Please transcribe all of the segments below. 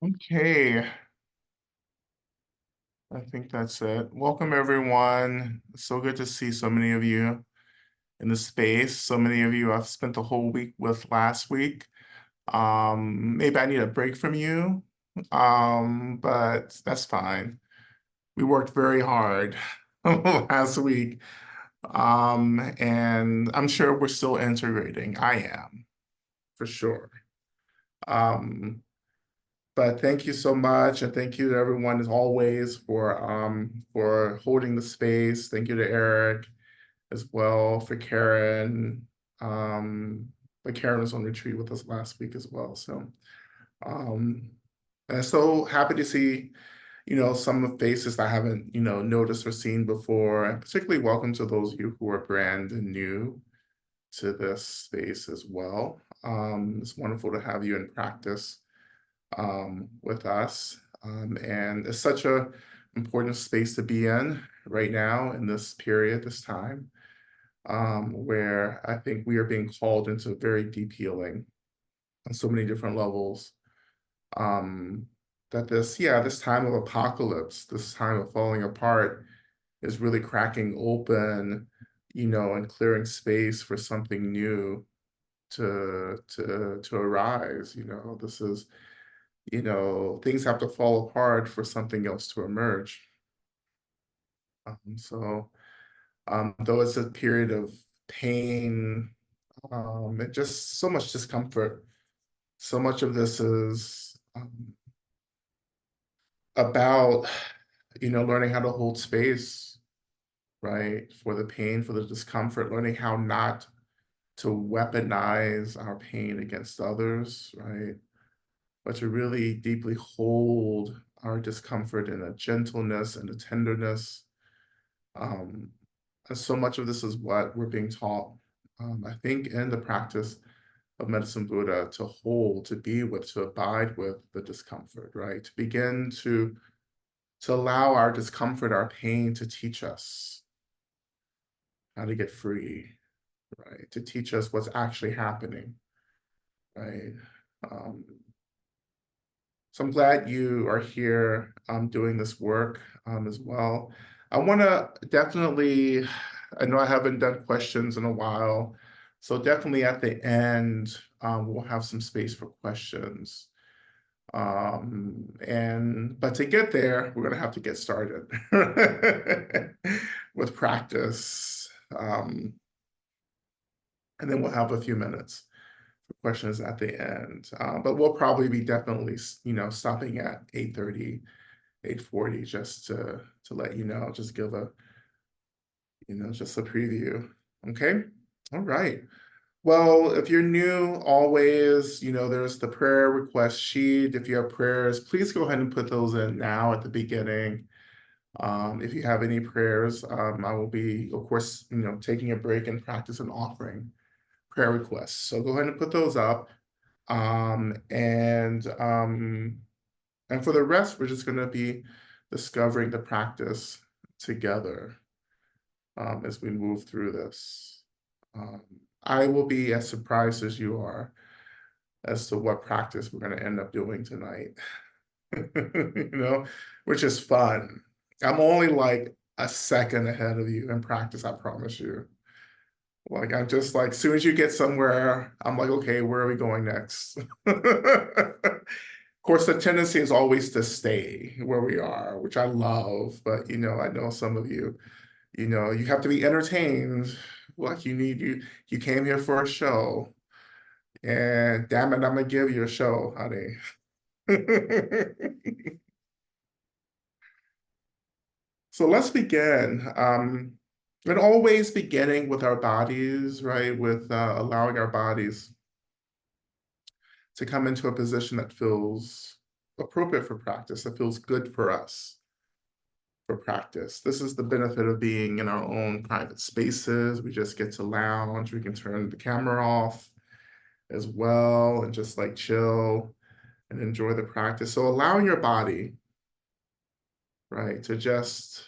Okay, I think that's it. Welcome, everyone. It's so good to see so many of you in the space. So many of you I've spent the whole week with last week. Maybe I need a break from you, but that's fine. We worked very hard last week, and I'm sure we're still integrating. I am, for sure. Um, But thank you so much, and thank you to everyone as always for holding the space. Thank you to Eric as well, for Karen. Um, but Karen was on retreat with us last week as well. So um and so happy to see, some of the faces I haven't, noticed or seen before. And particularly welcome to those of you who are brand new to this space as well. It's wonderful to have you in practice with us. And it's such a important space to be in right now in this period, this time, where I think we are being called into very deep healing on so many different levels. Um, that this time of apocalypse, this time of falling apart is really cracking open, and clearing space for something new to arise. This is things have to fall apart for something else to emerge. So, though it's a period of pain, and just so much discomfort, so much of this is about, learning how to hold space, right? For the pain, for the discomfort, learning how not to weaponize our pain against others, right? But to really deeply hold our discomfort in a gentleness and a tenderness. Um, and so much of this is what we're being taught, I think, in the practice of Medicine Buddha, to hold, to be with, to abide with the discomfort, right? To begin to allow our discomfort, our pain to teach us how to get free, right? To teach us what's actually happening, right? Um, So I'm glad you are here doing this work as well. I want to definitely, I know I haven't done questions in a while, so definitely at the end, we'll have some space for questions. But to get there, we're going to have to get started with practice. And then we'll have a few minutes questions at the end. But we'll probably be definitely, stopping at 8:30, 8:40, just to let you know, just give a, just a preview. Okay. All right. Well, if you're new, always, there's the prayer request sheet. If you have prayers, please go ahead and put those in now at the beginning. If you have any prayers, I will be, of course, taking a break and practice and offering prayer requests. So go ahead and put those up. Um, and um, and for the rest, we're just going to be discovering the practice together as we move through this. Um, I will be as surprised as you are as to what practice we're going to end up doing tonight, which is fun. I'm only like a second ahead of you in practice, I promise you. Like, I'm just like, as soon as you get somewhere, I'm like, okay, where are we going next? Of course, the tendency is always to stay where we are, which I love. But, I know some of you, you have to be entertained. Like you came here for a show. And damn it, I'm gonna give you a show, honey. So let's begin. And always beginning with our bodies, right? With allowing our bodies to come into a position that feels appropriate for practice, that feels good for us for practice. This is the benefit of being in our own private spaces. We just get to lounge. We can turn the camera off as well and just like chill and enjoy the practice. So allowing your body, right, to just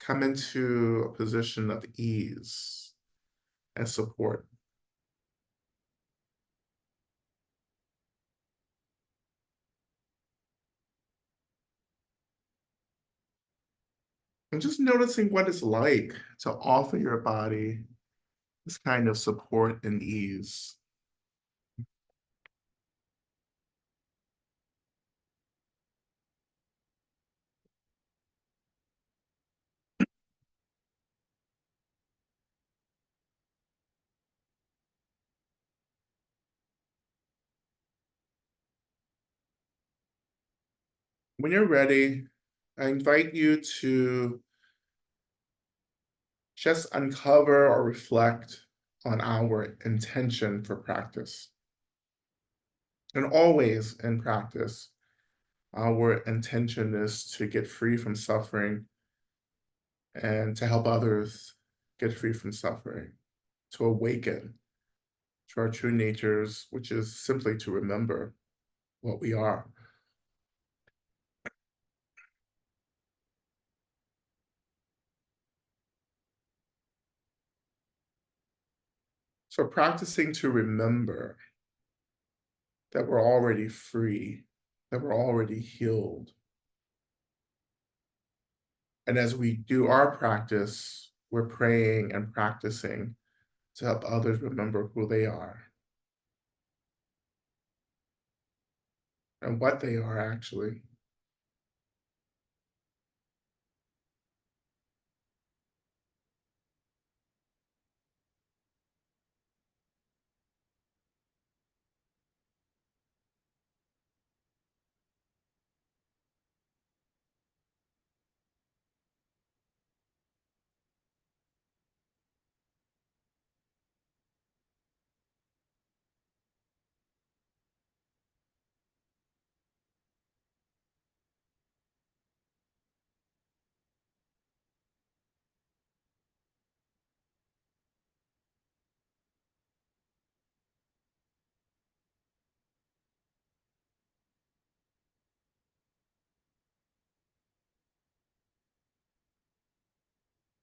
come into a position of ease and support. And just noticing what it's like to offer your body this kind of support and ease. When you're ready, I invite you to just uncover or reflect on our intention for practice. And always in practice, our intention is to get free from suffering and to help others get free from suffering, to awaken to our true natures, which is simply to remember what we are. So practicing to remember that we're already free, that we're already healed. And as we do our practice, we're praying and practicing to help others remember who they are and what they are actually.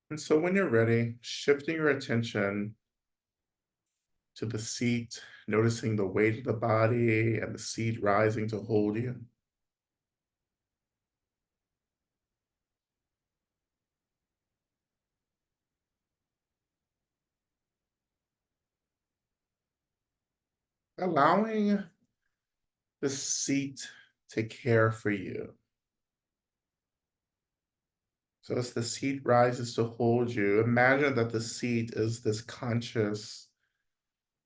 And so when you're ready, shifting your attention to the seat, noticing the weight of the body and the seat rising to hold you. Allowing the seat to care for you. So as the seat rises to hold you, imagine that the seat is this conscious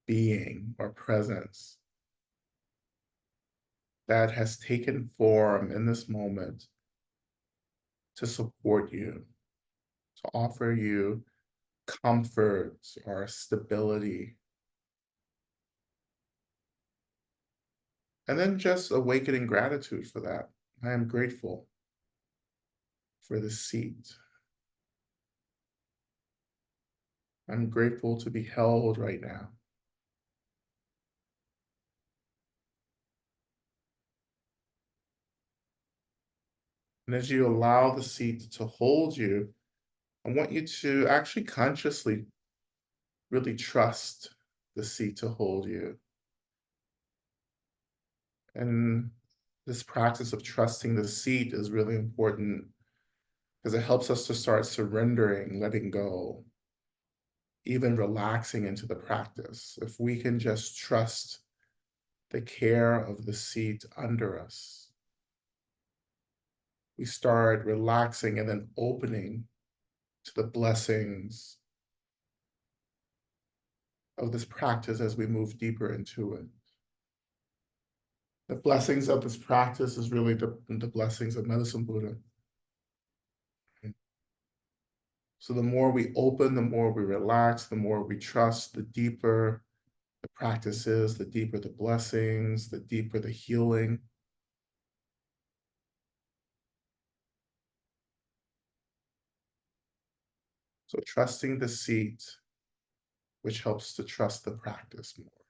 being or presence that has taken form in this moment to support you, to offer you comfort or stability. And then just awakening gratitude for that. I am grateful for this seat. I'm grateful to be held right now. And as you allow the seat to hold you, I want you to actually consciously really trust the seat to hold you. And this practice of trusting the seat is really important because it helps us to start surrendering, letting go, even relaxing into the practice. If we can just trust the care of the seat under us, we start relaxing and then opening to the blessings of this practice as we move deeper into it. The blessings of this practice is really the blessings of Medicine Buddha. So the more we open, the more we relax, the more we trust, the deeper the practice is, the deeper the blessings, the deeper the healing. So trusting the seat, which helps to trust the practice more.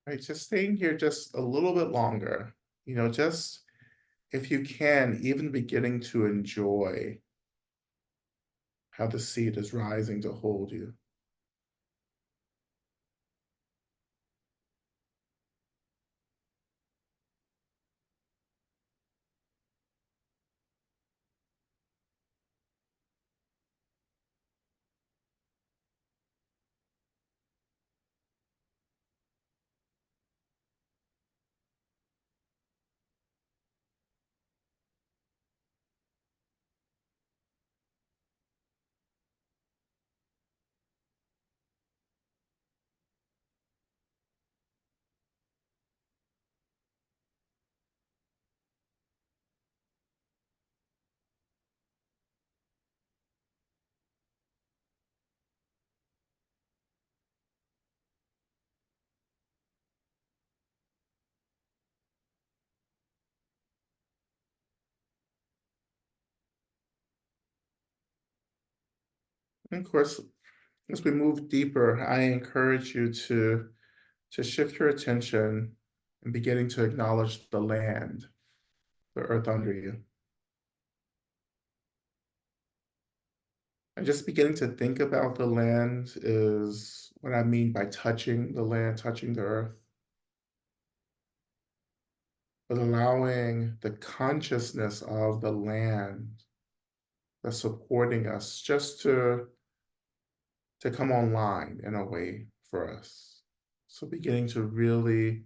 right? Just staying here just a little bit longer, just if you can, even beginning to enjoy how the seat is rising to hold you. And of course, as we move deeper, I encourage you to shift your attention and beginning to acknowledge the land, the earth under you. And just beginning to think about the land is what I mean by touching the land, touching the earth, but allowing the consciousness of the land that's supporting us just to come online in a way for us. So beginning to really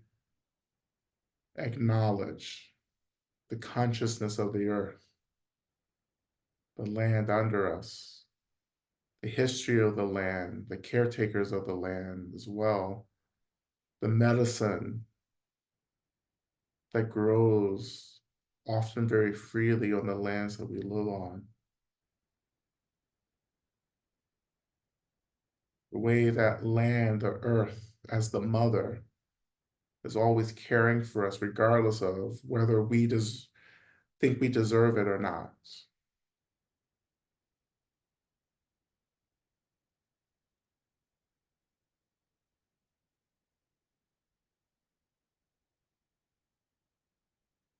acknowledge the consciousness of the earth, the land under us, the history of the land, the caretakers of the land as well, the medicine that grows often very freely on the lands that we live on, the way that land, the earth, as the mother, is always caring for us, regardless of whether we think we deserve it or not.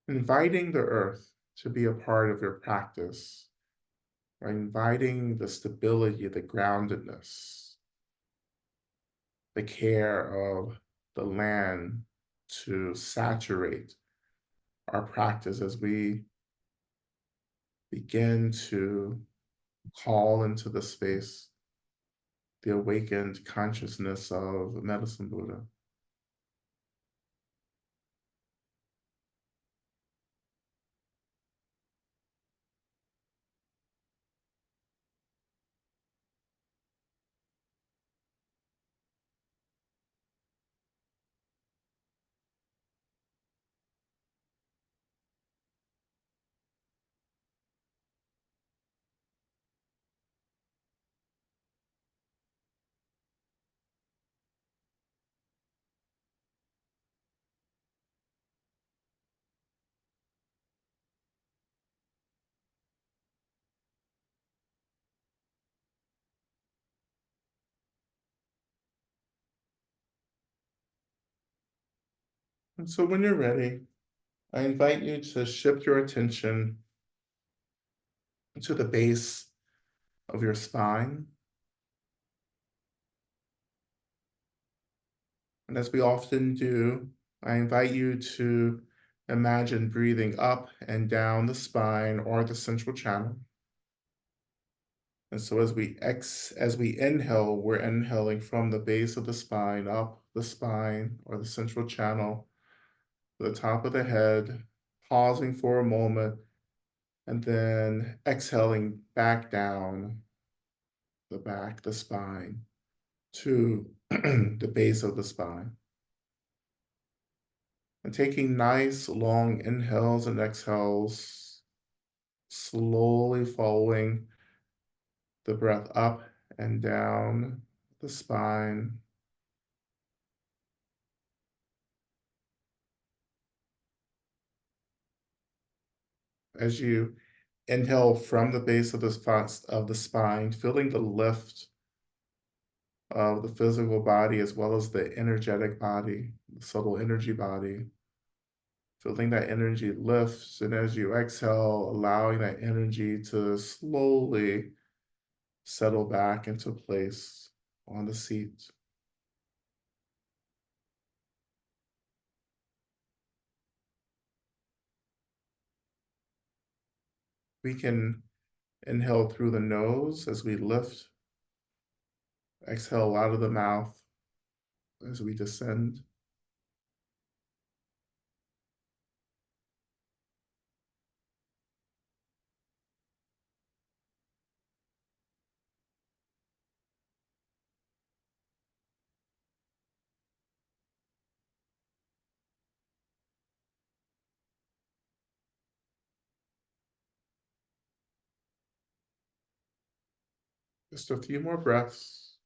Inviting the earth to be a part of your practice, by inviting the stability, the groundedness, the care of the land to saturate our practice as we begin to call into the space the awakened consciousness of Medicine Buddha. And so when you're ready, I invite you to shift your attention to the base of your spine. And as we often do, I invite you to imagine breathing up and down the spine or the central channel. And so as we inhale, we're inhaling from the base of the spine, up the spine or the central channel, to the top of the head, pausing for a moment, and then exhaling back down the back, the spine, to the base of the spine. And taking nice long inhales and exhales, slowly following the breath up and down the spine. As you inhale from the base of the spine, feeling the lift of the physical body as well as the energetic body, the subtle energy body. Feeling that energy lifts, and as you exhale, allowing that energy to slowly settle back into place on the seat. We can inhale through the nose as we lift, exhale out of the mouth as we descend. Just a few more breaths.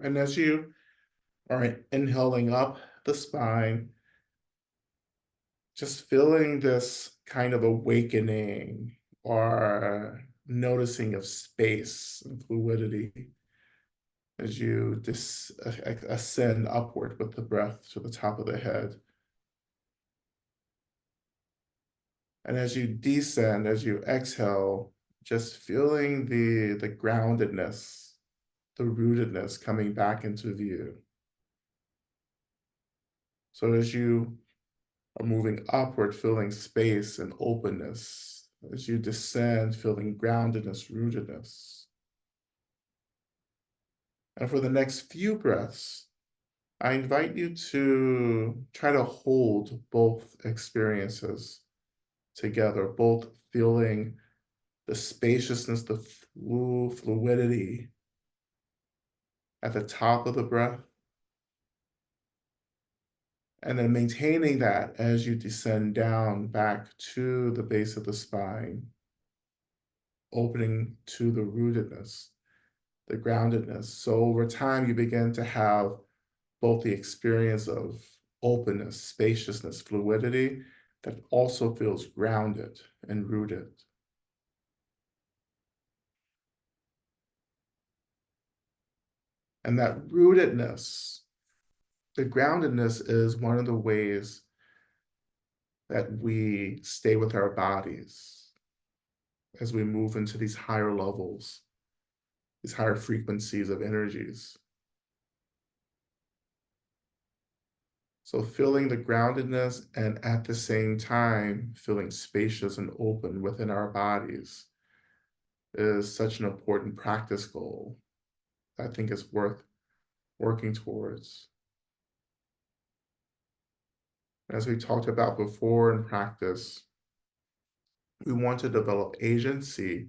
And as you are inhaling up the spine, just feeling this kind of awakening or noticing of space and fluidity as you ascend upward with the breath to the top of the head. And as you descend, as you exhale, just feeling the groundedness, the rootedness coming back into view. So as you are moving upward, feeling space and openness. As you descend, feeling groundedness, rootedness. And for the next few breaths, I invite you to try to hold both experiences together, both feeling the spaciousness, the fluidity at the top of the breath, and then maintaining that as you descend down back to the base of the spine, opening to the rootedness, the groundedness. So over time, you begin to have both the experience of openness, spaciousness, fluidity that also feels grounded and rooted. And that rootedness, the groundedness is one of the ways that we stay with our bodies as we move into these higher levels, these higher frequencies of energies. So feeling the groundedness and at the same time feeling spacious and open within our bodies is such an important practice goal. I think it's worth working towards. As we talked about before in practice, we want to develop agency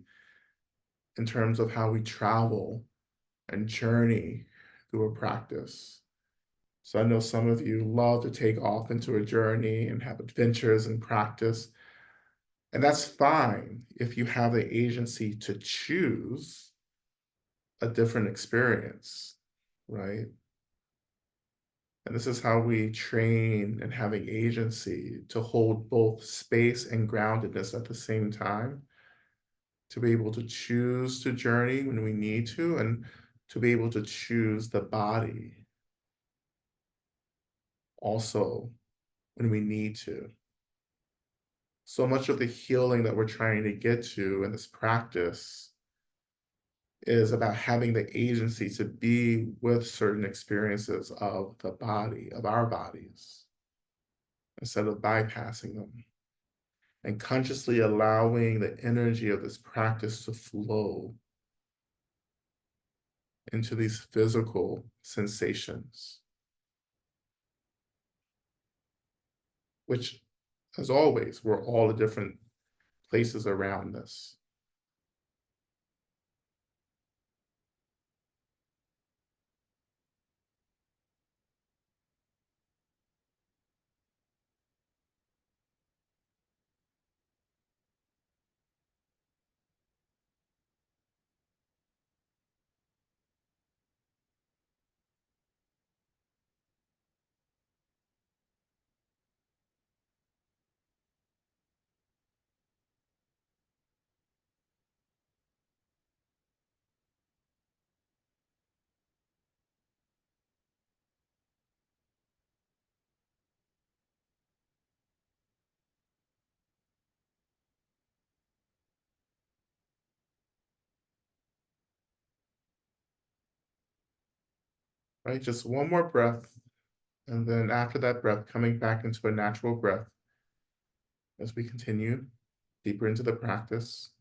in terms of how we travel and journey through a practice. So I know some of you love to take off into a journey and have adventures in practice. And that's fine if you have the agency to choose a different experience, right? And this is how we train and having agency to hold both space and groundedness at the same time, to be able to choose to journey when we need to, and to be able to choose the body also when we need to. So much of the healing that we're trying to get to in this practice is about having the agency to be with certain experiences of the body, of our bodies, instead of bypassing them, and consciously allowing the energy of this practice to flow into these physical sensations, which, as always, we're all at different places around this. right? Just one more breath. And then after that breath, coming back into a natural breath as we continue deeper into the practice.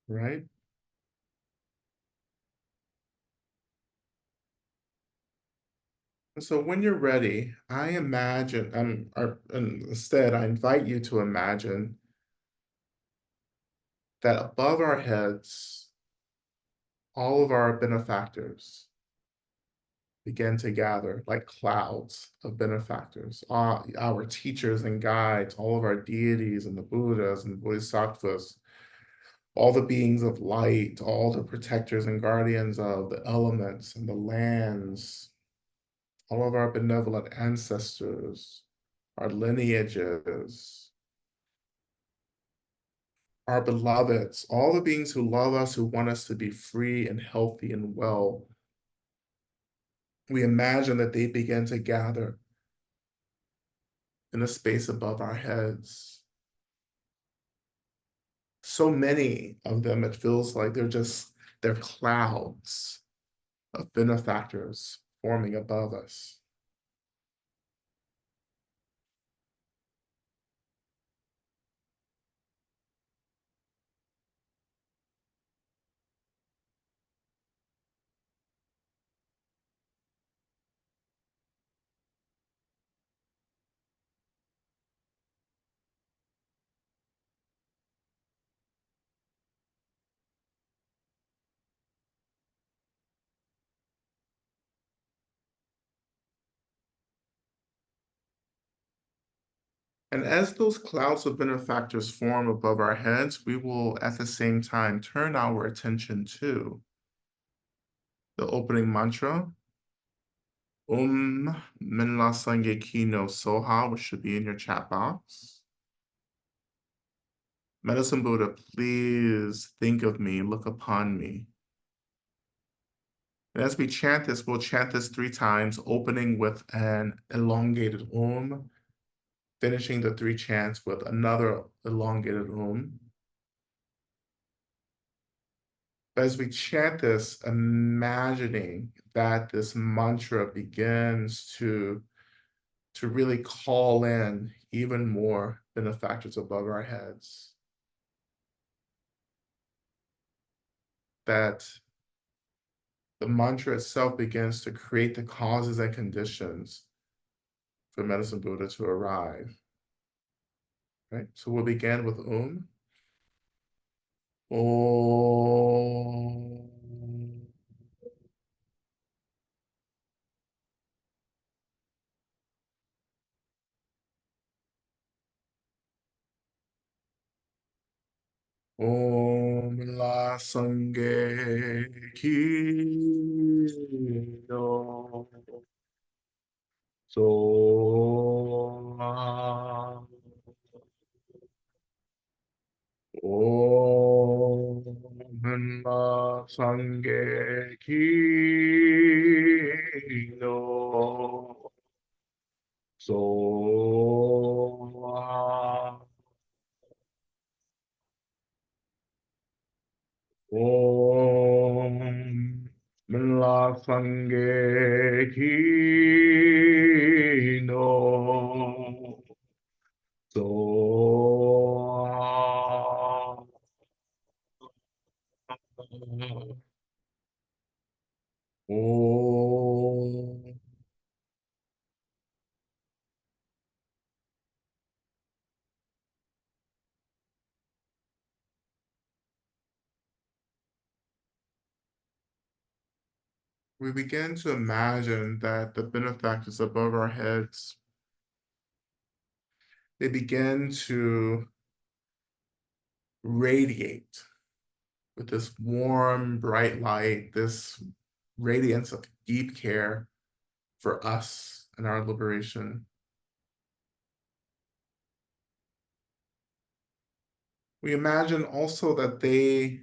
Right? And so when you're ready, I imagine, and instead, I invite you to imagine that above our heads, all of our benefactors begin to gather like clouds of benefactors, our teachers and guides, all of our deities and the Buddhas and Bodhisattvas, all the beings of light, all the protectors and guardians of the elements and the lands, all of our benevolent ancestors, our lineages, our beloveds, all the beings who love us, who want us to be free and healthy and well. We imagine that they begin to gather in the space above our heads. So many of them, it feels like they're clouds of benefactors forming above us. And as those clouds of benefactors form above our heads, we will at the same time turn our attention to the opening mantra, Minla Sange Ki no Soha, which should be in your chat box. Medicine Buddha, please think of me, look upon me. And as we chant this, we'll chant this 3 times, opening with an elongated finishing the 3 chants with another elongated As we chant this, imagining that this mantra begins to really call in even more benefactors above our heads, that the mantra itself begins to create the causes and conditions for Medicine Buddha to arrive. Right? So we'll begin with Om. Om La Sange Ki No So Om La Sange Ki No So Om La Sange Ki No So Om. We begin to imagine that the benefactors above our heads, they begin to radiate with this warm, bright light, this radiance of deep care for us and our liberation. We imagine also that they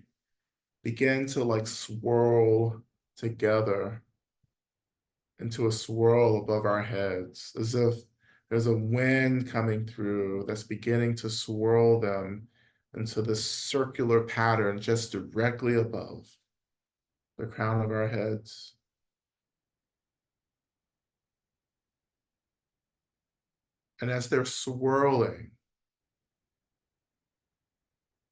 begin to like swirl together into a swirl above our heads, as if There's a wind coming through that's beginning to swirl them into this circular pattern just directly above the crown of our heads. And as they're swirling,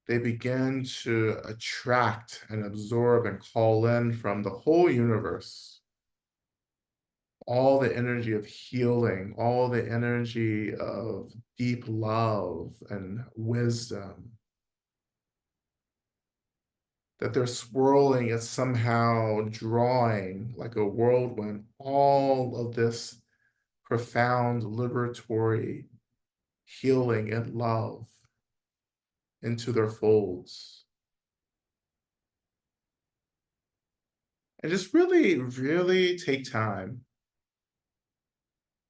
they begin to attract and absorb and call in from the whole universe all the energy of healing, all the energy of deep love and wisdom. That they're swirling is somehow drawing like a whirlwind all of this profound liberatory healing and love into their folds. And just really, really take time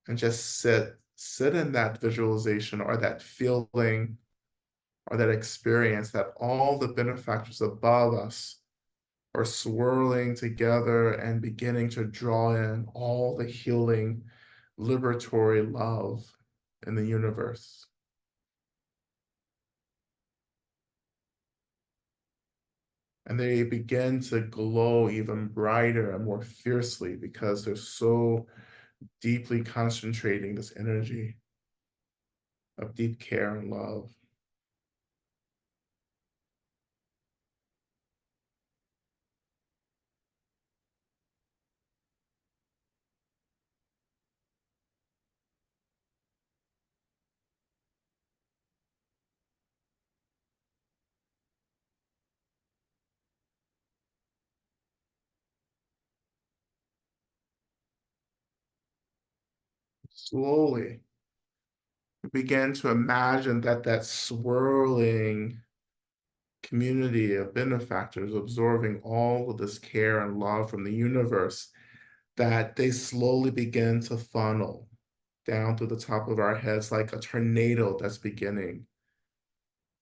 and just sit in that visualization or that feeling or that experience that all the benefactors above us are swirling together and beginning to draw in all the healing, liberatory love in the universe. And they begin to glow even brighter and more fiercely because they're so deeply concentrating this energy of deep care and love. Slowly, begin to imagine that that swirling community of benefactors absorbing all of this care and love from the universe, that they slowly begin to funnel down through the top of our heads like a tornado that's beginning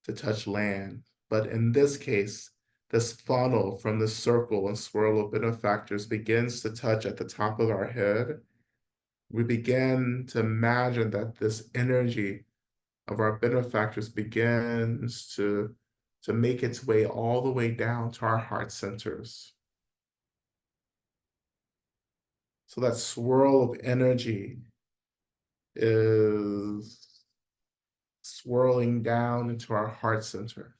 to touch land. But in this case, this funnel from the circle and swirl of benefactors begins to touch at the top of our head. We begin to imagine that this energy of our benefactors begins to make its way all the way down to our heart centers. So that swirl of energy is swirling down into our heart center.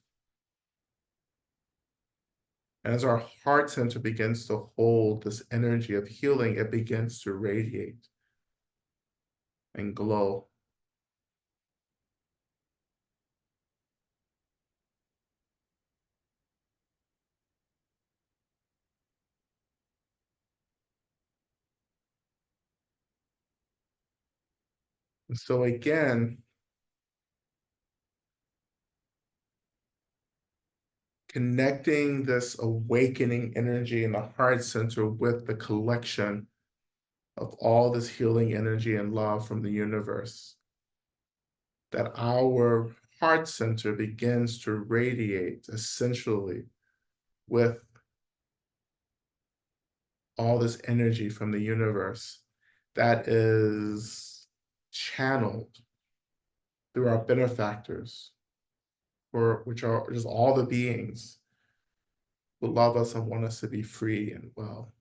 And as our heart center begins to hold this energy of healing, it begins to radiate and glow. And so again, connecting this awakening energy in the heart center with the collection of all this healing energy and love from the universe, that our heart center begins to radiate essentially with all this energy from the universe that is channeled through our benefactors, which are just all the beings who love us and want us to be free and well.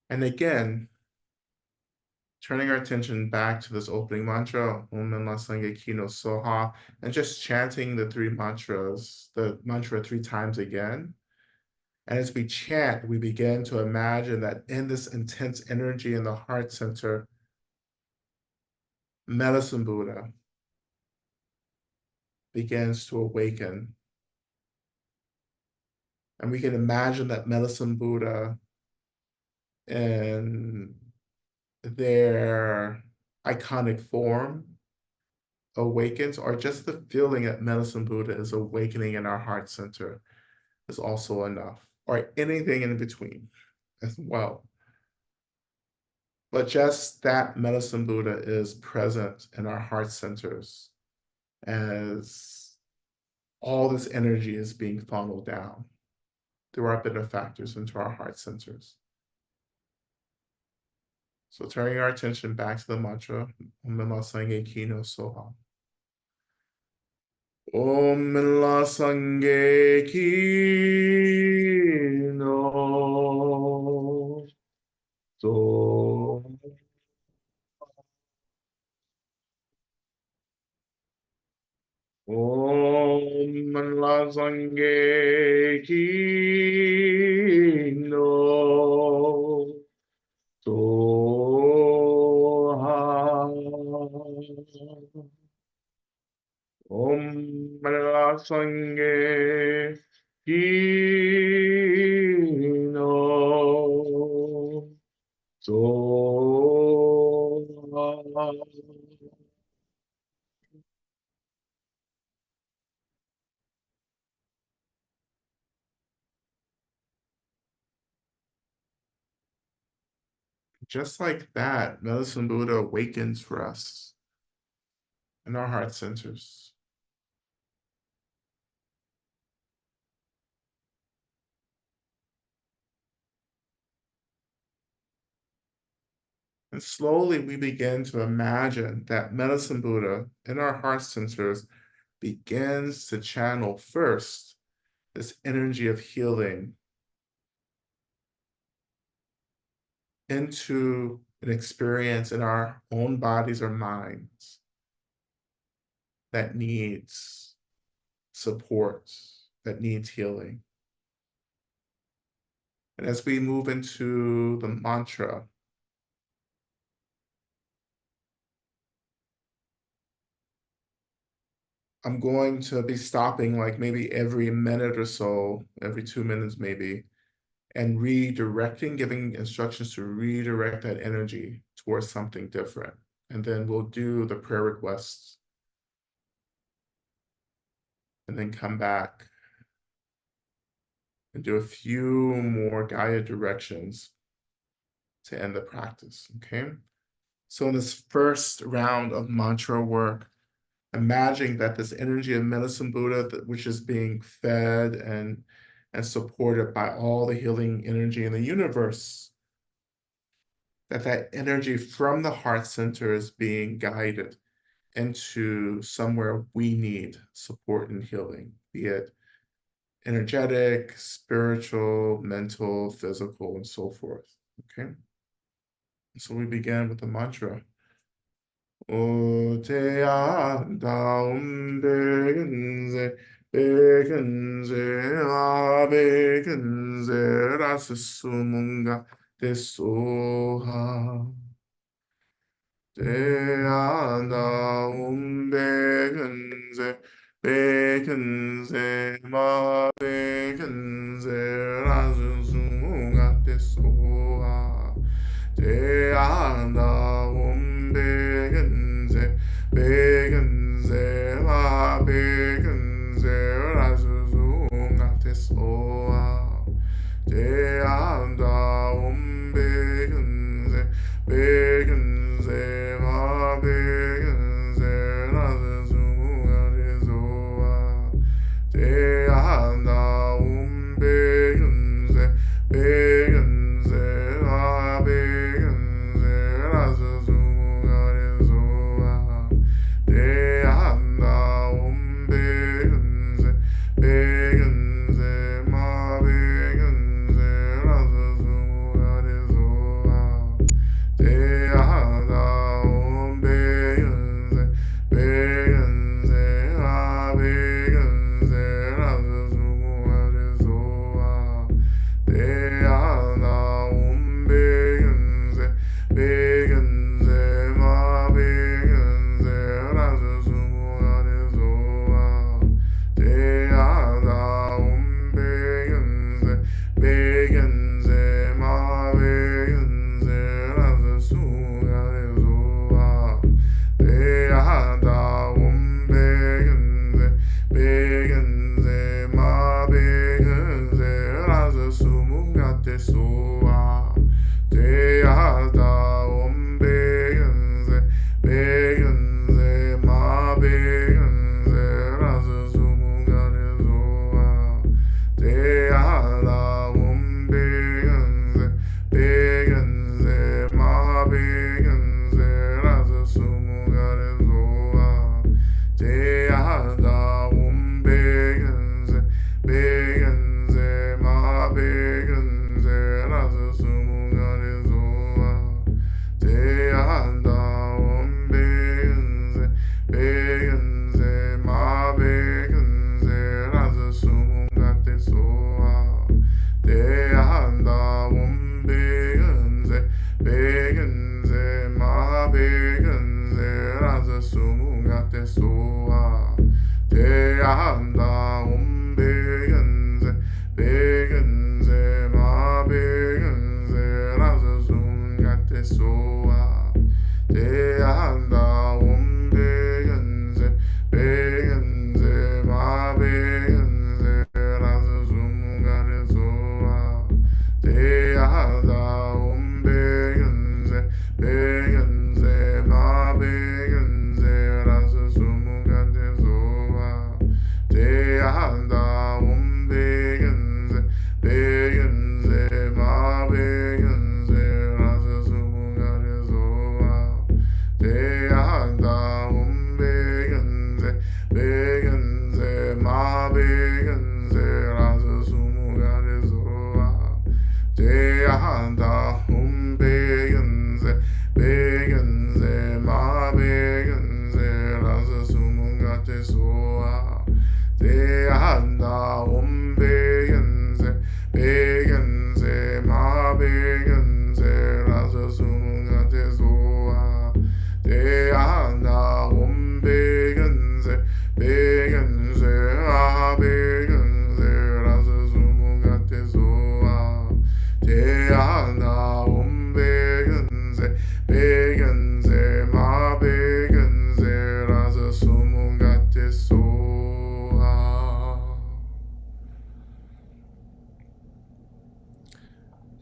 And again, turning our attention back to this opening mantra, Om Namah Sangye Kino Soha, and just chanting the three mantras, the mantra 3 times again. And as we chant, we begin to imagine that in this intense energy in the heart center, Medicine Buddha begins to awaken. And we can imagine that Medicine Buddha in their iconic form awakens, or just the feeling that Medicine Buddha is awakening in our heart center is also enough, or anything in between as well. But just that Medicine Buddha is present in our heart centers as all this energy is being funneled down through our benefactors into our heart centers. So turning our attention back to the mantra, Om Namah Sangye Kino Soham. Om Namah Sangye Kino Soham. Om Namah Sangye Kino Soham. Om Namah Sangye Kino Soham. Just like that, Medicine Buddha awakens for us in our heart centers. And slowly we begin to imagine that Medicine Buddha in our heart centers begins to channel first this energy of healing into an experience in our own bodies or minds that needs support, that needs healing. And as we move into the mantra, I'm going to be stopping like maybe every minute or so, every 2 minutes maybe, and redirecting, giving instructions to redirect that energy towards something different. And then we'll do the prayer requests and then come back and do a few more guided directions to end the practice, okay? So in this first round of mantra work, imagining that this energy of Medicine Buddha, which is being fed and supported by all the healing energy in the universe, that energy from the heart center is being guided into somewhere we need support and healing, be it energetic, spiritual, mental, physical, and so forth, okay? So we begin with the mantra. O te anda begenze, begenze, begenze, rasumunga te soha. Te anda begenze, begenze, begenze, rasumunga te soha. Te anda begenze, begenze, begenze, rasumunga te soha. Te anda begenze, begenze, begenze, rasumunga te soha. Te anda begenze, begenze, begenze, rasumunga te soha. Te anda begenze, begenze, begenze, rasumunga te soha. Te anda begenze, begenze, begenze, rasumunga te soha. Te anda begenze, begenze, begenze, rasumunga te soha. Te anda begenze, begenze, begenze, rasumunga te soha. Te anda begenze, begenze, begenze, rasumunga te soha. Te anda begenze, begenze, begenze,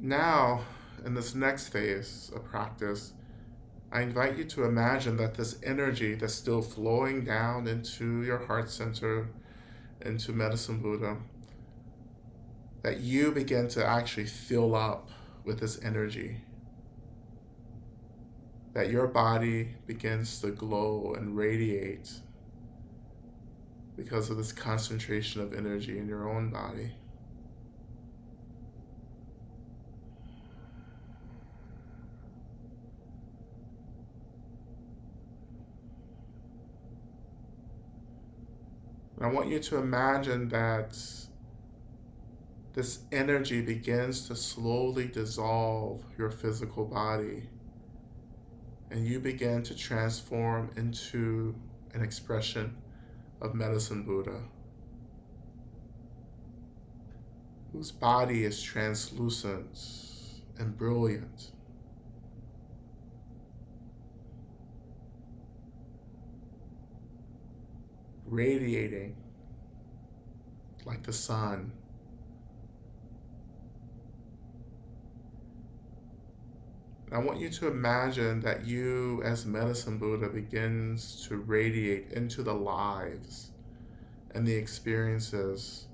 Now, in this next phase of practice, I invite you to imagine that this energy that's still flowing down into your heart center, into Medicine Buddha, that you begin to actually fill up with this energy, that your body begins to glow and radiate because of this concentration of energy in your own body. And I want you to imagine that this energy begins to slowly dissolve your physical body, and you begin to transform into an expression of Medicine Buddha, whose body is translucent and brilliant, radiating like the sun. I want you to imagine that you, as Medicine Buddha, begins to radiate into the lives and the experiences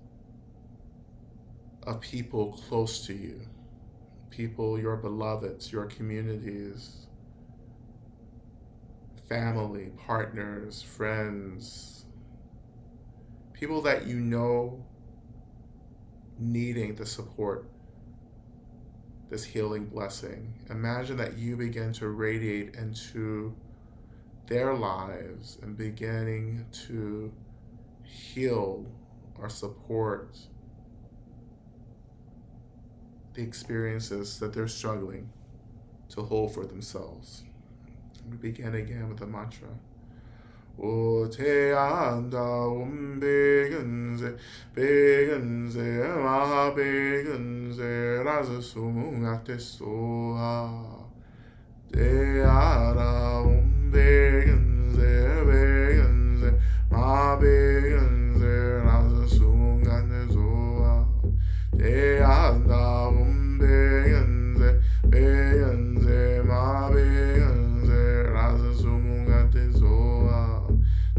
of people close to you, people, your beloveds, your communities, family, partners, friends, people that you know needing the support, this healing blessing. Imagine that you begin to radiate into their lives and beginning to heal or support the experiences that they're struggling to hold for themselves. We begin again with the mantra. O te anda begenze, begenze, maha begenze, rasa sumungate soha. Te ara begenze, begenze, maha begenze, rasa sumungate soha. Te anda begenze, begenze, maha begenze, rasa sumungate soha.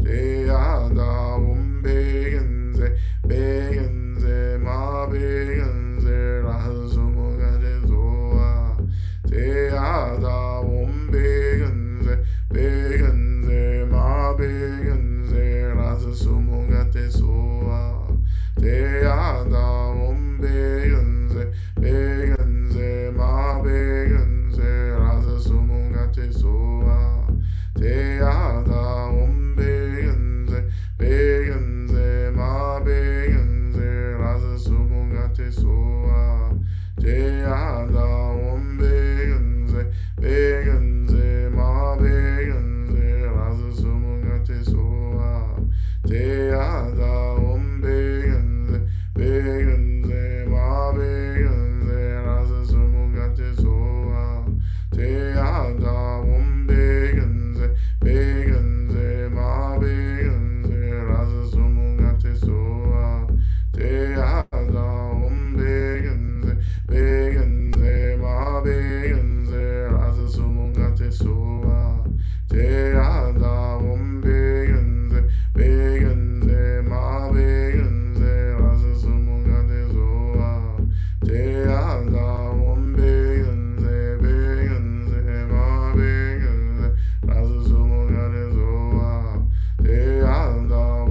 Te ada begenze, begenze, ma begenze, rasumugate zoa. Te ada begenze, begenze, ma begenze, rasumugate zoa. Te ada begenze, begenze, ma begenze, rasumugate zoa. Te ada begenze, begenze, ma begenze, rasa sumungate soa. Te ada begenze, begenze, ma begenze, rasa sumungate soa. Te ada begenze, begenze, ma begenze, rasa sumungate soa. Te ada begenze, begenze, ma begenze, rasa sumungate soa. Te ada begenze, begenze, ma begenze, rasa sumungate soa. Te ada begenze, begenze, ma begenze, rasa sumungate soa. Te ada begenze, begenze, ma begenze, rasa sumungate soa. Te ada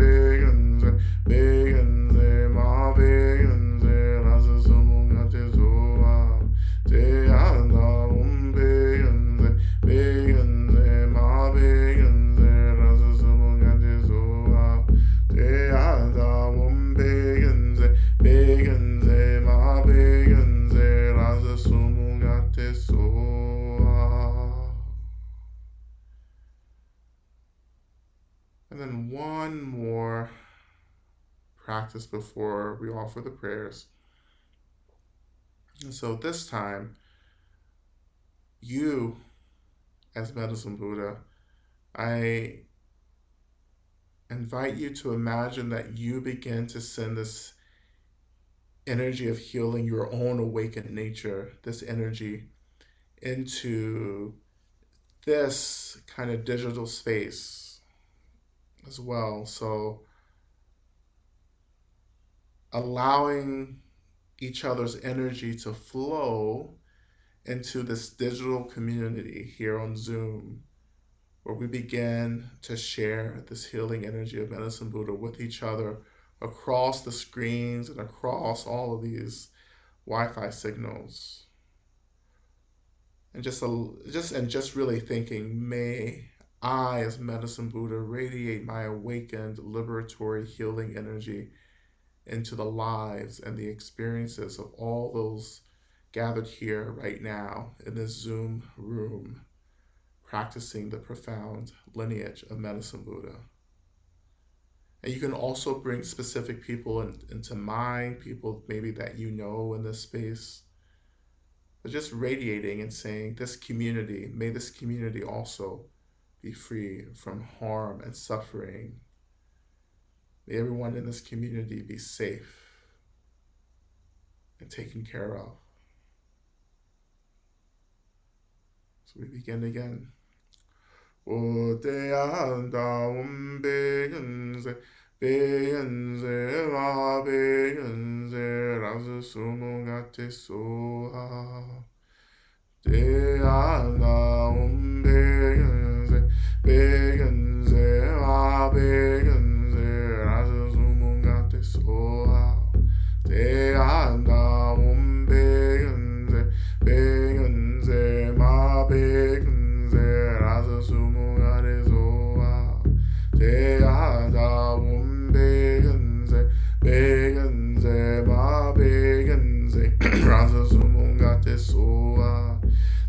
begenze, begenze, ma begenze, rasa sumungate soa. Te ada begenze, begenze, ma begenze, rasa sumungate soa. Te ada begenze, begenze, ma begenze, rasa sumungate soa. And then one more practice before we offer the prayers. And so this time, you, as Medicine Buddha, I invite you to imagine that you begin to send this energy of healing your own awakened nature, this energy into this kind of digital space as well. So allowing each other's energy to flow into this digital community here on Zoom, where we begin to share this healing energy of Medicine Buddha with each other across the screens and across all of these Wi-Fi signals. And just really thinking, may I, as Medicine Buddha, radiate my awakened, liberatory, healing energy into the lives and the experiences of all those gathered here right now in this Zoom room, practicing the profound lineage of Medicine Buddha. And you can also bring specific people into mind, people maybe that you know in this space, but just radiating and saying, this community, may this community also be free from harm and suffering. May everyone in this community be safe and taken care of. So we begin again. 오대한다 온배근세 배근세 마배근세 라스 수모가테 소하 대한다 온배근세 배근세 마배근세 라스 수모가테 소하 대한다 온배근세 배근세 마배근세 라스 수모가테 소하 대한다 온배근세 배근세 마배근세 라스 수모가테 소하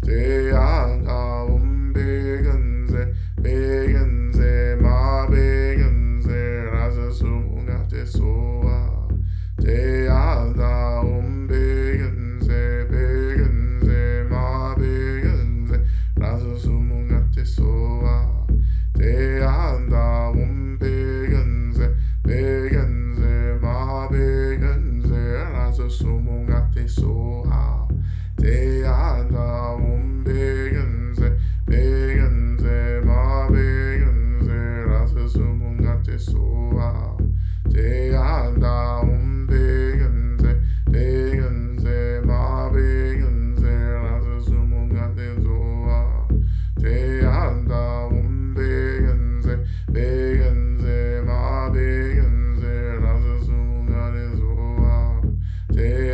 대한다 온배근세 배근세 마배근세 라스 수모가테 소하 대한다 온배근세 배근세 마배근세 라스 수모가테 소하 대한다 온배근세 배근세 마배근세 라스 수모가테 소하 대한다 온배근세 배근세 마배근세 라스 수모가테 소하 대한다 온배근세 배근세 마배근세 라스 수모가테 소하 대한다 온배근세 배근세 마배근세 라스 수모가테 소하 대한다 온배근세 배근세 마배근세 라스 수모가테 소하 대한다 온배근세 배근세 마배근세 라스 수모가테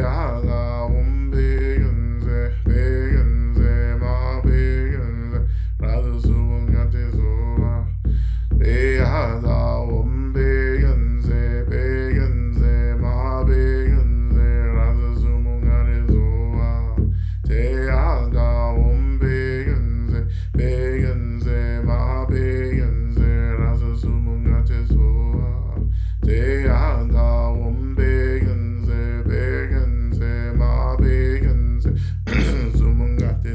소하 대한다 온배근세 배근세 마배근세 라스 수모가테 소하 대한다 온배근세 배근세 마배근세 수모가테 소하 대한다 온배근세 배근세 마배근세 라스 수모가테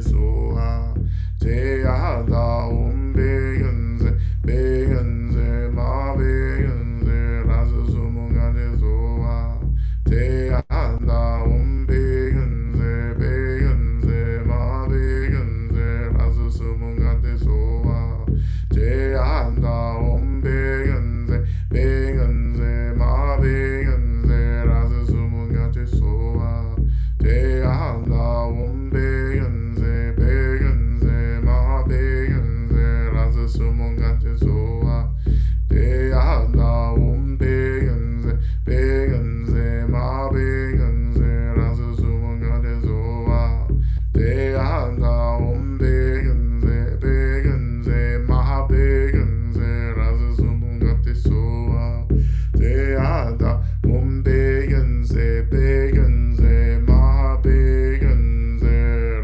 소하 대한다 온배근세 배근세 마배근세 라스 수모가테 소하 대한다 온배근세 배근세 마배근세 라스 수모가테 소하 대한다 온배근세 배근세 마배근세 라스 수모가테 소하 대한다 온배근세 배근세 마배근세 라스 수모가테 소하 대한다 온배근세 배근세 마배근세 라스 수모가테 소하 대한다 온배근세 배근세 마배근세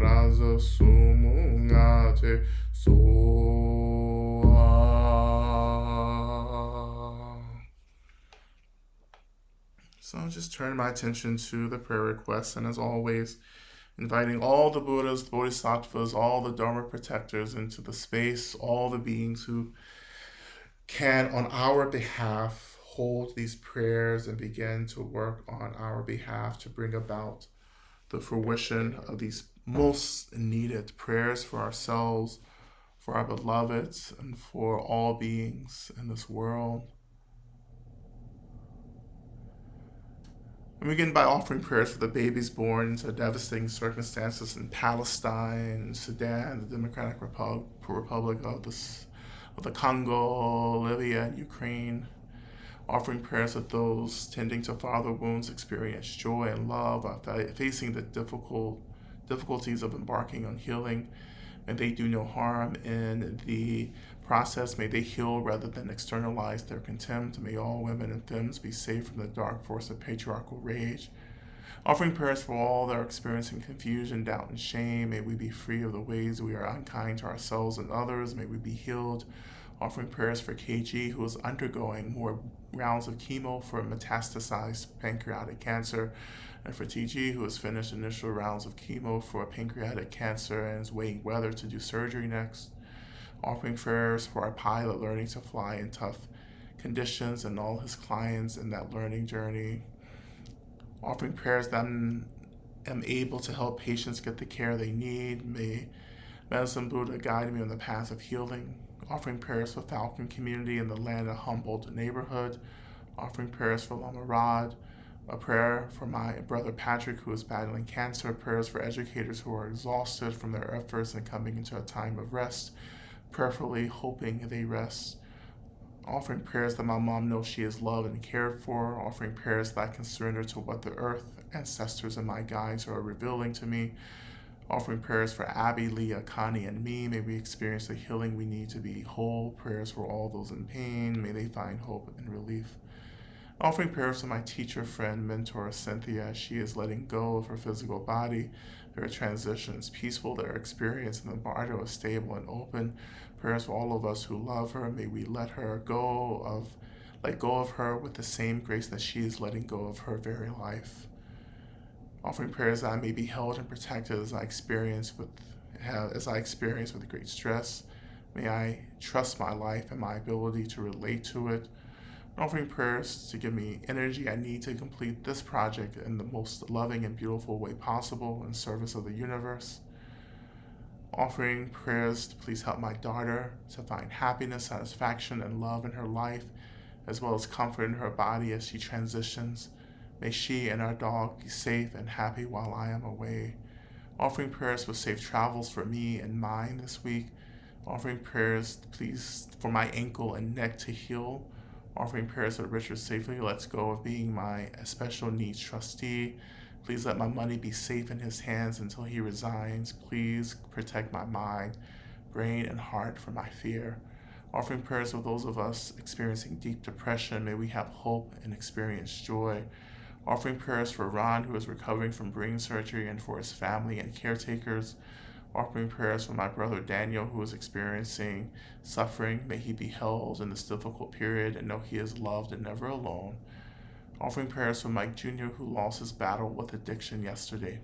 라스 수모가테 소하. So I'll just turn my attention to the prayer requests, and as always, inviting all the Buddhas, the Bodhisattvas, all the Dharma protectors into the space, all the beings who can, on our behalf, hold these prayers and begin to work on our behalf to bring about the fruition of these most needed prayers for ourselves, for our beloveds, and for all beings in this world. And we begin by offering prayers for the babies born into devastating circumstances in Palestine, Sudan, the Democratic Republic of the Congo, Libya, and Ukraine. Offering prayers for those tending to father wounds experience joy and love while facing the difficulties of embarking on healing. May they do no harm in the process. May they heal rather than externalize their contempt. May all women and femmes be saved from the dark force of patriarchal rage. Offering prayers for all that are experiencing confusion, doubt, and shame. May we be free of the ways we are unkind to ourselves and others. May we be healed. Offering prayers for KG, who is undergoing more rounds of chemo for metastasized pancreatic cancer, and for TG, who has finished initial rounds of chemo for pancreatic cancer and is weighing whether to do surgery next. Offering prayers for our pilot learning to fly in tough conditions and all his clients in that learning journey. Offering prayers that I'm able to help patients get the care they need. May Medicine Buddha guide me on the path of healing. Offering prayers for Falcon community in the land of Humboldt neighborhood. Offering prayers for Lama Rod. A prayer for my brother Patrick, who is battling cancer. Prayers for educators who are exhausted from their efforts and coming into a time of rest, prayerfully hoping they rest. Offering prayers that my mom knows she is loved and cared for. Offering prayers that I can surrender to what the earth, ancestors, and my guides are revealing to me. Offering prayers for Abby, Leah, Connie, and me. May we experience the healing we need to be whole. Prayers for all those in pain. May they find hope and relief. Offering prayers for my teacher, friend, mentor, Cynthia, as she is letting go of her physical body. Their transition is peaceful. Their experience in the bardo is stable and open. Prayers for all of us who love her. May we let go of her with the same grace that she is letting go of her very life. Offering prayers that I may be held and protected as I experience with great stress. May I trust my life and my ability to relate to it. Offering prayers to give me energy I need to complete this project in the most loving and beautiful way possible in service of the universe. Offering prayers to please help my daughter to find happiness, satisfaction, and love in her life, as well as comfort in her body as she transitions. May she and our dog be safe and happy while I am away. Offering prayers for safe travels for me and mine this week. Offering prayers, please, for my ankle and neck to heal. Offering prayers that Richard safely lets go of being my special needs trustee. Please let my money be safe in his hands until he resigns. Please protect my mind, brain, and heart from my fear. Offering prayers for those of us experiencing deep depression. May we have hope and experience joy. Offering prayers for Ron, who is recovering from brain surgery, and for his family and caretakers. Offering prayers for my brother Daniel, who is experiencing suffering. May he be held in this difficult period and know he is loved and never alone. Offering prayers for Mike Jr., who lost his battle with addiction yesterday.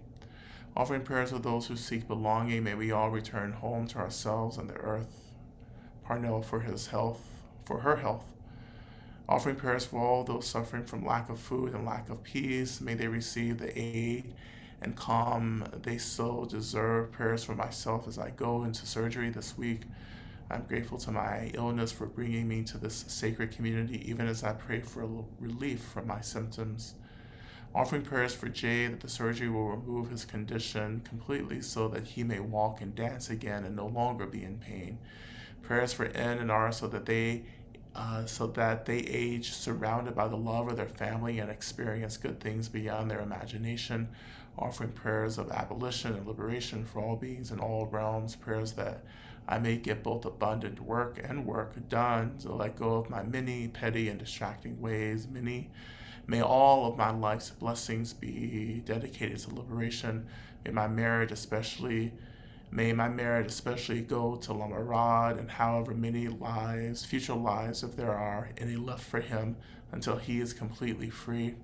Offering prayers for those who seek belonging. May we all return home to ourselves and the earth. Parnell for her health. Offering prayers for all those suffering from lack of food and lack of peace. May they receive the aid and calm they so deserve. Prayers for myself as I go into surgery this week. I'm grateful to my illness for bringing me to this sacred community, even as I pray for relief from my symptoms. Offering prayers for Jay that the surgery will remove his condition completely so that he may walk and dance again and no longer be in pain. Prayers for N and R so that they age surrounded by the love of their family and experience good things beyond their imagination. Offering prayers of abolition and liberation for all beings in all realms. Prayers that I may get both abundant work and work done to let go of my many petty and distracting ways. May all of my life's blessings be dedicated to liberation. May my merit especially go to Lama Rod and however many lives, future lives, if there are any left for him, until he is completely free.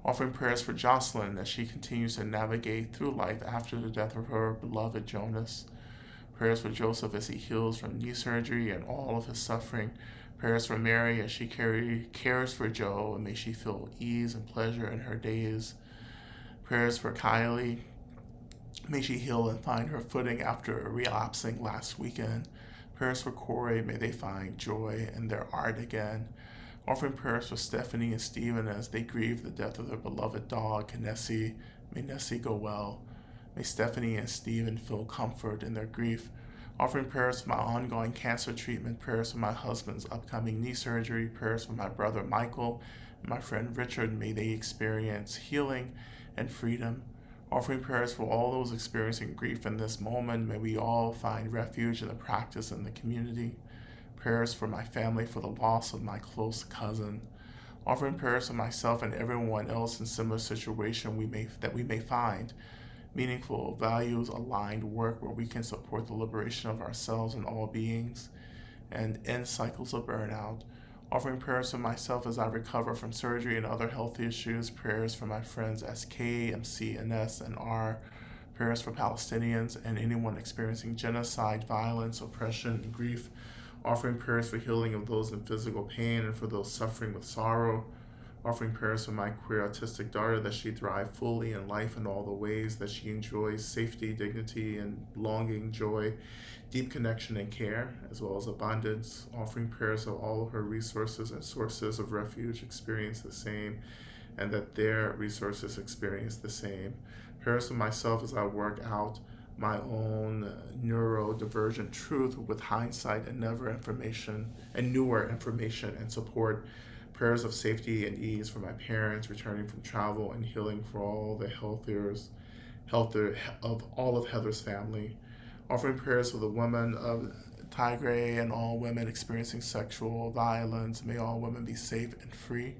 Offering prayers for Jocelyn as she continues to navigate through life after the death of her beloved Jonas. Prayers for Joseph as he heals from knee surgery and all of his suffering. Prayers for Mary as she cares for Joe, and may she feel ease and pleasure in her days. Prayers for Kylie. May she heal and find her footing after relapsing last weekend. Prayers for Corey. May they find joy in their art again. Offering prayers for Stephanie and Stephen as they grieve the death of their beloved dog, Nessie. May Nessie go well. May Stephanie and Stephen feel comfort in their grief. Offering prayers for my ongoing cancer treatment, prayers for my husband's upcoming knee surgery, prayers for my brother Michael and my friend Richard. May they experience healing and freedom. Offering prayers for all those experiencing grief in this moment. May we all find refuge in the practice and the community. Prayers for my family for the loss of my close cousin. Offering prayers for myself and everyone else in similar situation that we may find meaningful, values-aligned work where we can support the liberation of ourselves and all beings and end cycles of burnout. Offering prayers for myself as I recover from surgery and other health issues. Prayers for my friends SK, MC, NS, and R. Prayers for Palestinians and anyone experiencing genocide, violence, oppression, and grief. Offering prayers for healing of those in physical pain and for those suffering with sorrow. Offering prayers for my queer autistic daughter that she thrive fully in life in all the ways that she enjoys safety, dignity, and belonging, joy, deep connection and care, as well as abundance. Offering prayers of all of her resources and sources of refuge experience the same, and that their resources experience the same. Prayers for myself as I work out my own neurodivergent truth with hindsight and newer information and support. Prayers of safety and ease for my parents returning from travel and healing for all the health of all of Heather's family. Offering prayers for the women of Tigray and all women experiencing sexual violence. May all women be safe and free.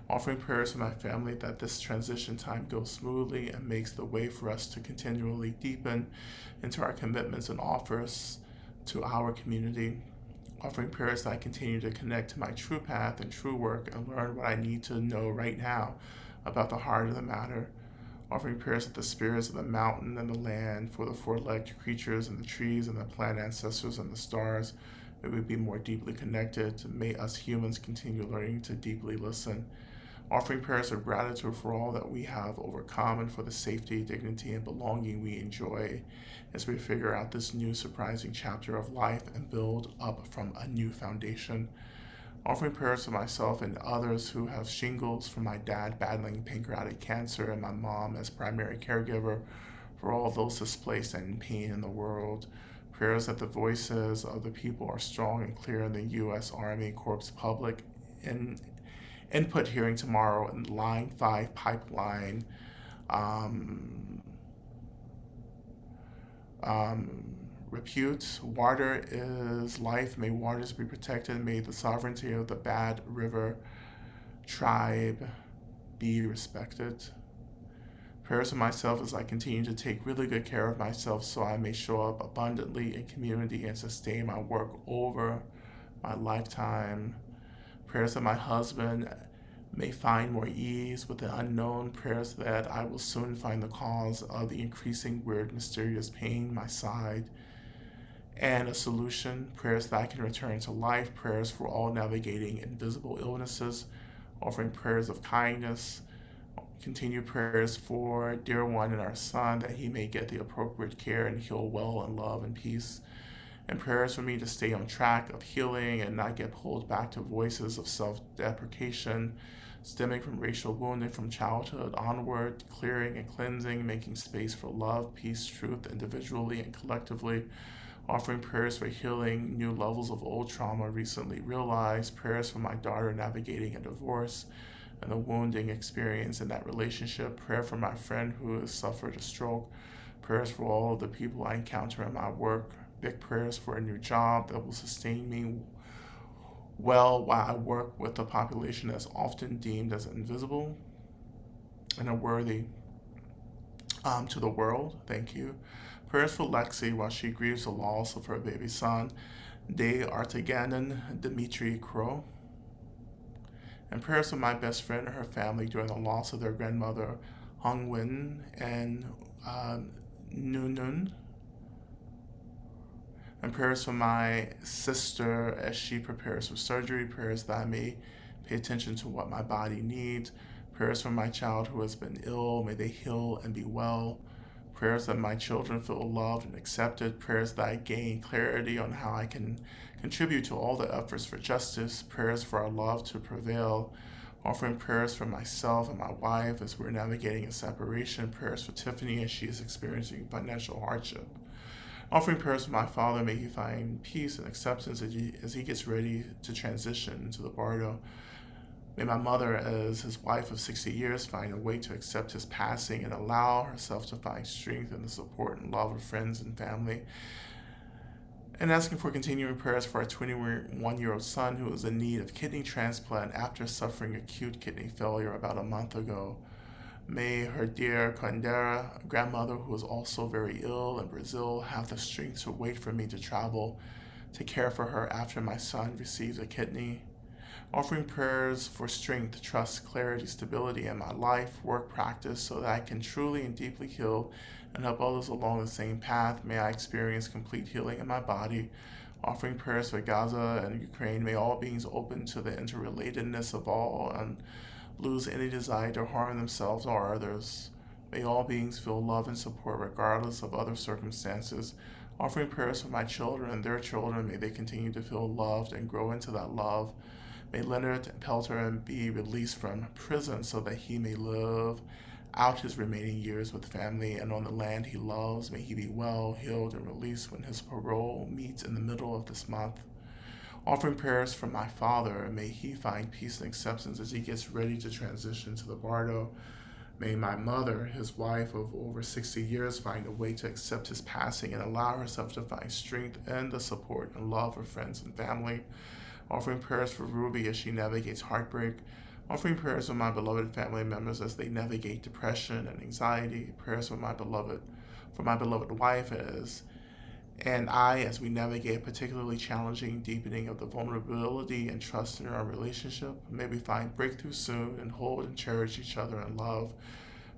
Offering prayers for my family that this transition time goes smoothly and makes the way for us to continually deepen into our commitments and offers to our community. Offering prayers that I continue to connect to my true path and true work and learn what I need to know right now about the heart of the matter. Offering prayers that the spirits of the mountain and the land, for the four-legged creatures and the trees and the plant ancestors and the stars, may we be more deeply connected. May us humans continue learning to deeply listen. Offering prayers of gratitude for all that we have overcome and for the safety, dignity, and belonging we enjoy as we figure out this new surprising chapter of life and build up from a new foundation. Offering prayers for myself and others who have shingles, for my dad battling pancreatic cancer and my mom as primary caregiver, for all those displaced and in pain in the world. Prayers that the voices of the people are strong and clear in the U.S. Army Corps public input hearing tomorrow in Line 5 pipeline repute. Water is life. May waters be protected. May the sovereignty of the Bad River tribe be respected. Prayers for myself as I continue to take really good care of myself so I may show up abundantly in community and sustain my work over my lifetime. Prayers that my husband may find more ease with the unknown. Prayers that I will soon find the cause of the increasing weird, mysterious pain in my side and a solution. Prayers that I can return to life. Prayers for all navigating invisible illnesses. Offering prayers of kindness. Continue prayers for dear one and our son that he may get the appropriate care and heal well in love and peace. And prayers for me to stay on track of healing and not get pulled back to voices of self-deprecation stemming from racial wounding from childhood onward, clearing and cleansing, making space for love, peace, truth, individually and collectively. Offering prayers for healing new levels of old trauma recently realized. Prayers for my daughter navigating a divorce and the wounding experience in that relationship. Prayer for my friend who has suffered a stroke. Prayers for all of the people I encounter in my work. Big prayers for a new job that will sustain me well while I work with a population that's often deemed as invisible and unworthy to the world. Thank you. Prayers for Lexi while she grieves the loss of her baby son, De Artaganan Dimitri Crow. And prayers for my best friend and her family during the loss of their grandmother, Hong Win and Nunun. And prayers for my sister as she prepares for surgery. Prayers that I may pay attention to what my body needs. Prayers for my child who has been ill. May they heal and be well. Prayers that my children feel loved and accepted. Prayers that I gain clarity on how I can contribute to all the efforts for justice. Prayers for our love to prevail. Offering prayers for myself and my wife as we're navigating a separation. Prayers for Tiffany as she is experiencing financial hardship. Offering prayers for my father, may he find peace and acceptance as he gets ready to transition into the bardo. May my mother, as his wife of 60 years, find a way to accept his passing and allow herself to find strength in the support and love of friends and family. And asking for continuing prayers for our 21-year-old son who is in need of kidney transplant after suffering acute kidney failure about a month ago. May her dear Condera grandmother, who is also very ill in Brazil, have the strength to wait for me to travel to care for her after my son receives a kidney. Offering prayers for strength, trust, clarity, stability in my life, work, practice, so that I can truly and deeply heal and help others along the same path. May I experience complete healing in my body. Offering prayers for Gaza and Ukraine. May all beings open to the interrelatedness of all and lose any desire to harm themselves or others. May all beings feel love and support regardless of other circumstances. Offering prayers for my children and their children. May they continue to feel loved and grow into that love. May Leonard Pelter be released from prison so that he may live out his remaining years with family and on the land he loves. May he be well, healed, and released when his parole meets in the middle of this month. Offering prayers for my father, may he find peace and acceptance as he gets ready to transition to the bardo. May my mother, his wife of over 60 years, find a way to accept his passing and allow herself to find strength and the support and love of friends and family. Offering prayers for Ruby as she navigates heartbreak. Offering prayers for my beloved family members as they navigate depression and anxiety. Prayers for my beloved wife as we navigate a particularly challenging deepening of the vulnerability and trust in our relationship. May we find breakthrough soon and hold and cherish each other in love.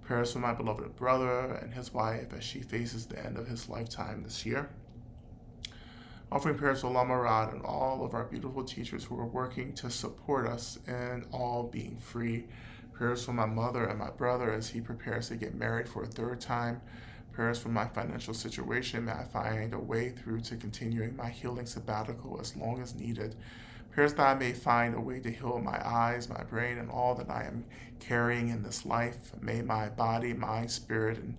Prayers for my beloved brother and his wife as she faces the end of his lifetime this year. Offering prayers for Lama Rod and all of our beautiful teachers who are working to support us in all being free. Prayers for my mother and my brother as he prepares to get married for a third time. Prayers for my financial situation. May I find a way through to continuing my healing sabbatical as long as needed. Prayers that I may find a way to heal my eyes, my brain, and all that I am carrying in this life. May my body, mind, spirit, and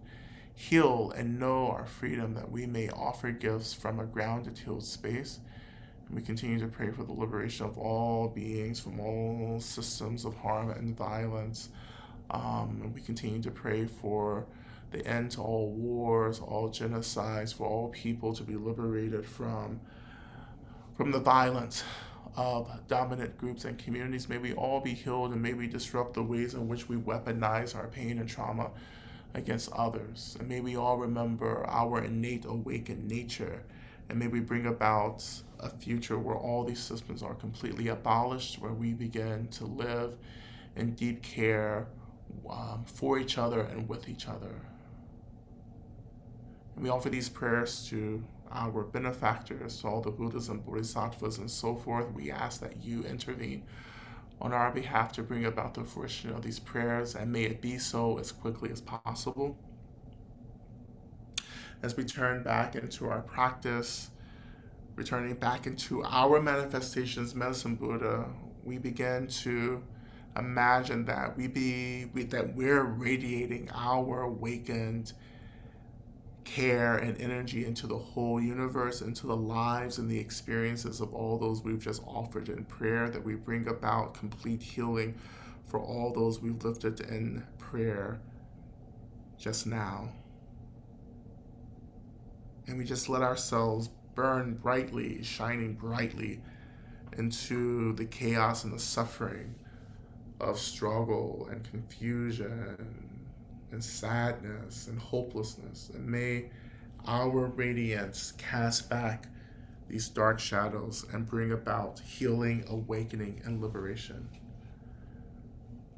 heal and know our freedom that we may offer gifts from a grounded, healed space. And we continue to pray for the liberation of all beings from all systems of harm and violence. And we continue to pray for the end to all wars, all genocides, for all people to be liberated from the violence of dominant groups and communities. May we all be healed and may we disrupt the ways in which we weaponize our pain and trauma against others. And may we all remember our innate awakened nature. And may we bring about a future where all these systems are completely abolished, where we begin to live in deep care for each other and with each other. And we offer these prayers to our benefactors, to all the Buddhas and Bodhisattvas and so forth. We ask that you intervene on our behalf to bring about the fruition of these prayers, and may it be so as quickly as possible. As we turn back into our practice, returning back into our manifestations, Medicine Buddha, we begin to imagine that we're radiating our awakened care and energy into the whole universe, into the lives and the experiences of all those we've just offered in prayer, that we bring about complete healing for all those we've lifted in prayer just now. And we just let ourselves burn brightly, shining brightly into the chaos and the suffering of struggle and confusion and sadness and hopelessness. And may our radiance cast back these dark shadows and bring about healing, awakening, and liberation.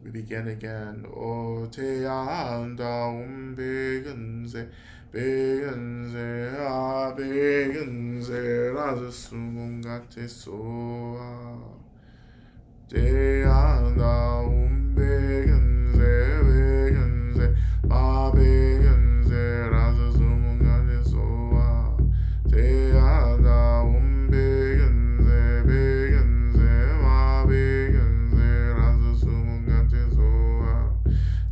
We begin again. O te anda begenze, begenze, begenze, raza sumungate soa. Te anda begenze, begenze, begenze, raza sumungate soa. Te anda begenze, begenze, begenze, raza sumungate soa.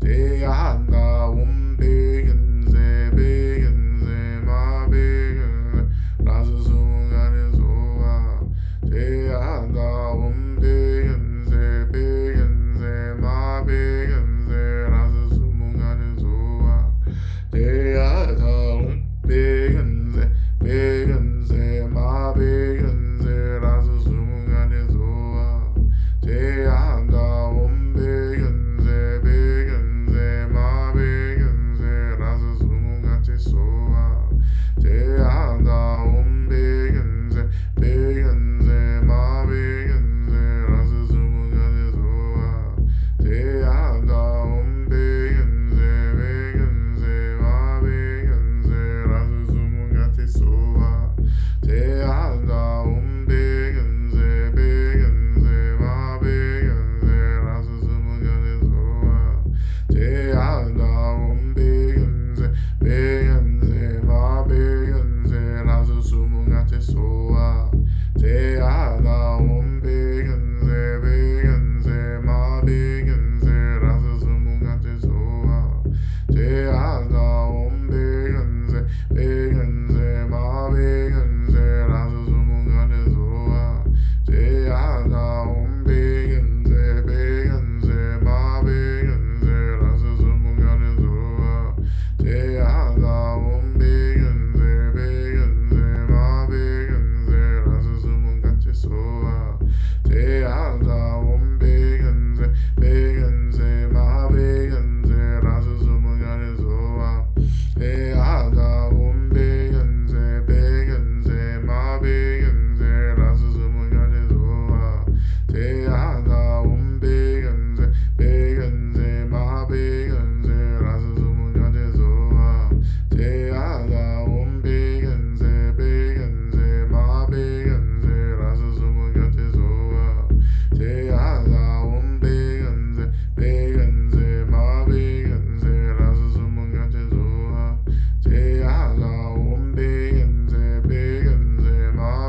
Te anda begenze, begenze, begenze, raza sumungate soa. Te anda begenze, begenze, begenze, raza sumungate soa. Te anda begenze, begenze, begenze, raza sumungate soa. Te anda begenze, begenze, begenze, raza sumungate soa. Te anda begenze, begenze, begenze, raza sumungate soa. Te anda begenze, begenze, begenze, raza sumungate soa. Te anda begenze, begenze, begenze, raza sumungate soa. Te anda begenze, begenze, begenze, raza sumungate soa. Te anda begenze, begenze, begenze, raza sumungate soa. Te anda begenze, begenze, begenze, raza sumungate soa. Te anda begenze, begenze, begenze, raza sumungate soa. Te anda begenze, begenze, begenze, raza sumungate soa. Te anda begenze, begenze, begenze, raza sumungate soa. Te anda begenze, begenze, begenze, raza sumungate soa. Te anda begenze, begenze, begenze, raza sumungate soa. Te anda begenze, begenze, begenze, raza sumungate soa. Te anda begenze, begenze, begenze, raza sumungate soa. Te anda begenze, begenze, begenze, raza sumungate soa. Te anda begenze, begenze, begenze, raza sumungate soa. Te anda begenze, begenze,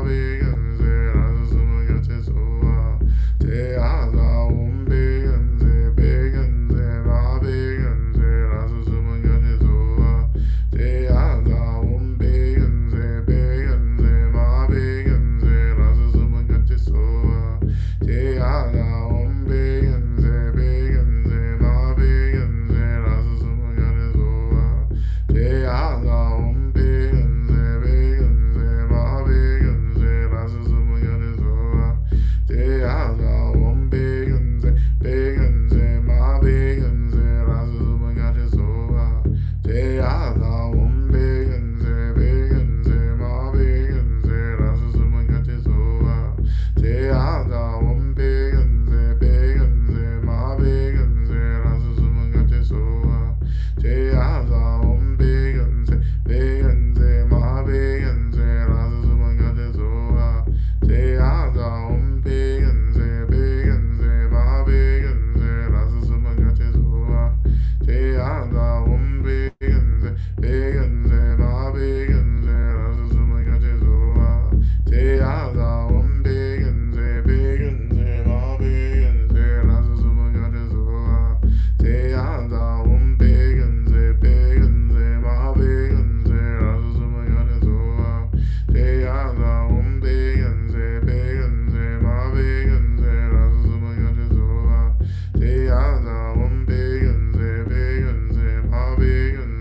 begenze, raza sumungate soa. Te anda begenze, begenze, begenze, raza sumungate soa. Te anda begenze, begenze, begenze, raza sumungate soa. Te anda begenze, begenze, begenze, raza sumungate soa. Te anda begenze, begenze, begenze, raza sumungate soa. Te anda begenze, begenze, begenze, raza sumungate soa. Te anda begenze, begenze, begenze, raza sumungate soa. Te anda begenze, begenze, begenze, raza sumungate soa. Te anda begenze, begenze, begenze, raza sumungate soa. Te anda begenze, begenze, begenze, raza sumungate soa. Te anda begenze, begenze, begenze, raza sumungate soa. Te anda begenze, begenze, begenze, raza sumungate soa. Te anda begenze, begenze, begenze.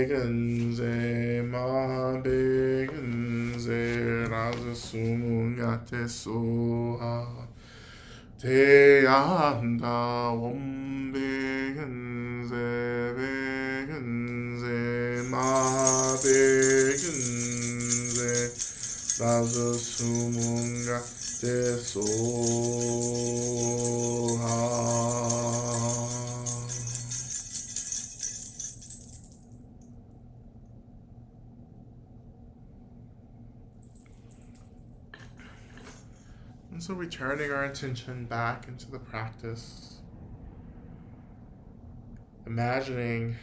근세 마베 근세 라즈수문야테 소하 대한다 원베 근세 베 근세 마베 근세 라즈수문야테 소하. And so returning our attention back into the practice, imagining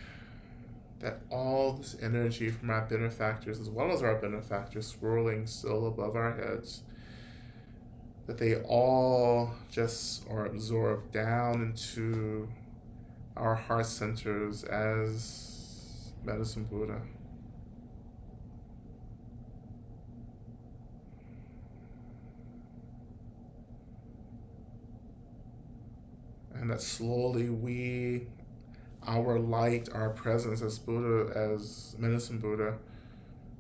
that all this energy from our benefactors, as well as our benefactors, swirling still above our heads, that they all just are absorbed down into our heart centers as Medicine Buddha. And that slowly our light, our presence as Buddha, as Medicine Buddha,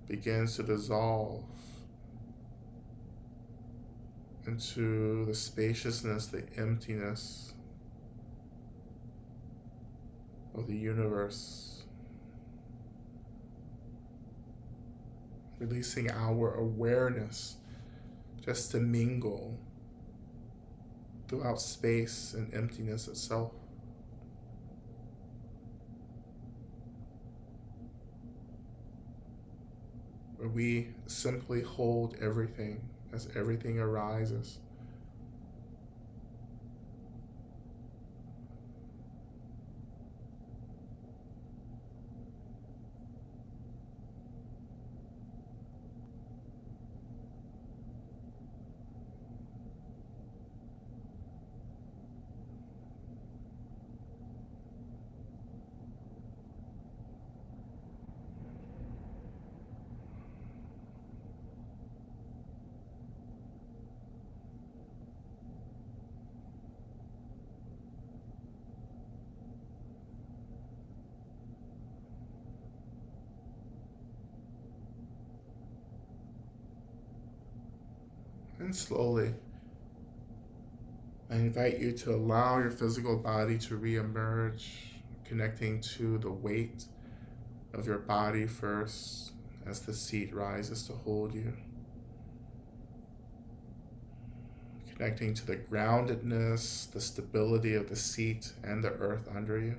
begins to dissolve into the spaciousness, the emptiness of the universe, releasing our awareness just to mingle throughout space and emptiness itself. Where we simply hold everything as everything arises. And slowly, I invite you to allow your physical body to re-emerge, connecting to the weight of your body first as the seat rises to hold you. Connecting to the groundedness, the stability of the seat and the earth under you.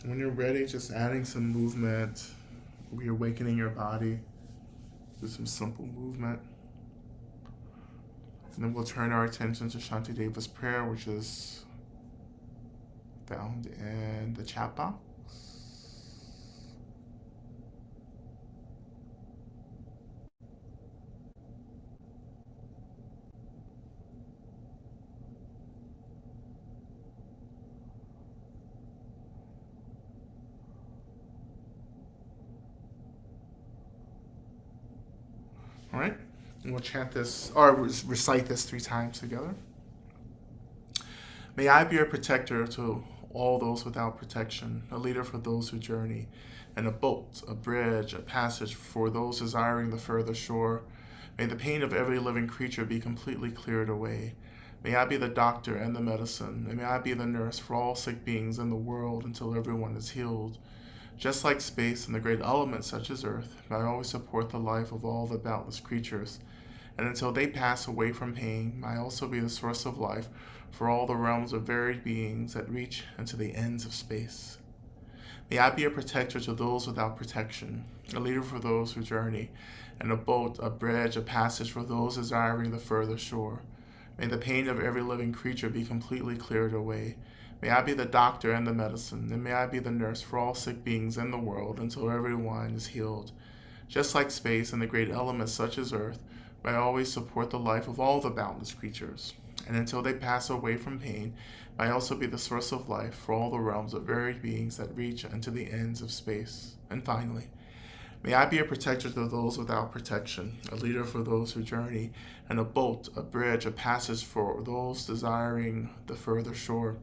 When you're ready, just adding some movement, reawakening your body, do some simple movement. And then we'll turn our attention to Shantideva's prayer, which is found in the chat box. All right, and we'll chant this, or recite this 3 times together. May I be a protector to all those without protection, a leader for those who journey, and a boat, a bridge, a passage for those desiring the further shore. May the pain of every living creature be completely cleared away. May I be the doctor and the medicine, and may I be the nurse for all sick beings in the world until everyone is healed. Just like space and the great elements such as earth, may I always support the life of all the boundless creatures, and until they pass away from pain, may I also be the source of life for all the realms of varied beings that reach into the ends of space. May I be a protector to those without protection, a leader for those who journey, and a boat, a bridge, a passage for those desiring the further shore. May the pain of every living creature be completely cleared away. May I be the doctor and the medicine, and may I be the nurse for all sick beings in the world until everyone is healed. Just like space and the great elements such as Earth, may I always support the life of all the boundless creatures. And until they pass away from pain, may I also be the source of life for all the realms of varied beings that reach unto the ends of space. And finally, may I be a protector to those without protection, a leader for those who journey, and a boat, a bridge, a passage for those desiring the further shore.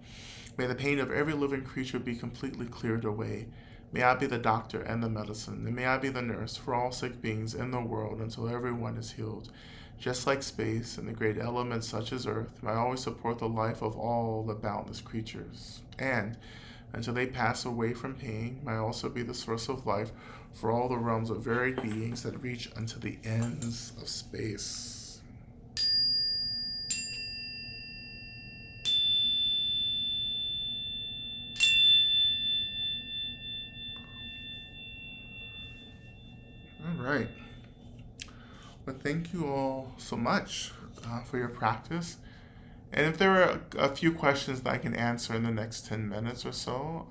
May the pain of every living creature be completely cleared away. May I be the doctor and the medicine, and may I be the nurse for all sick beings in the world until everyone is healed. Just like space and the great elements such as Earth, may I always support the life of all the boundless creatures. And until they pass away from pain, may I also be the source of life for all the realms of varied beings that reach unto the ends of space. All right. Well, thank you all so much for your practice. And if there are a few questions that I can answer in the next 10 minutes or so,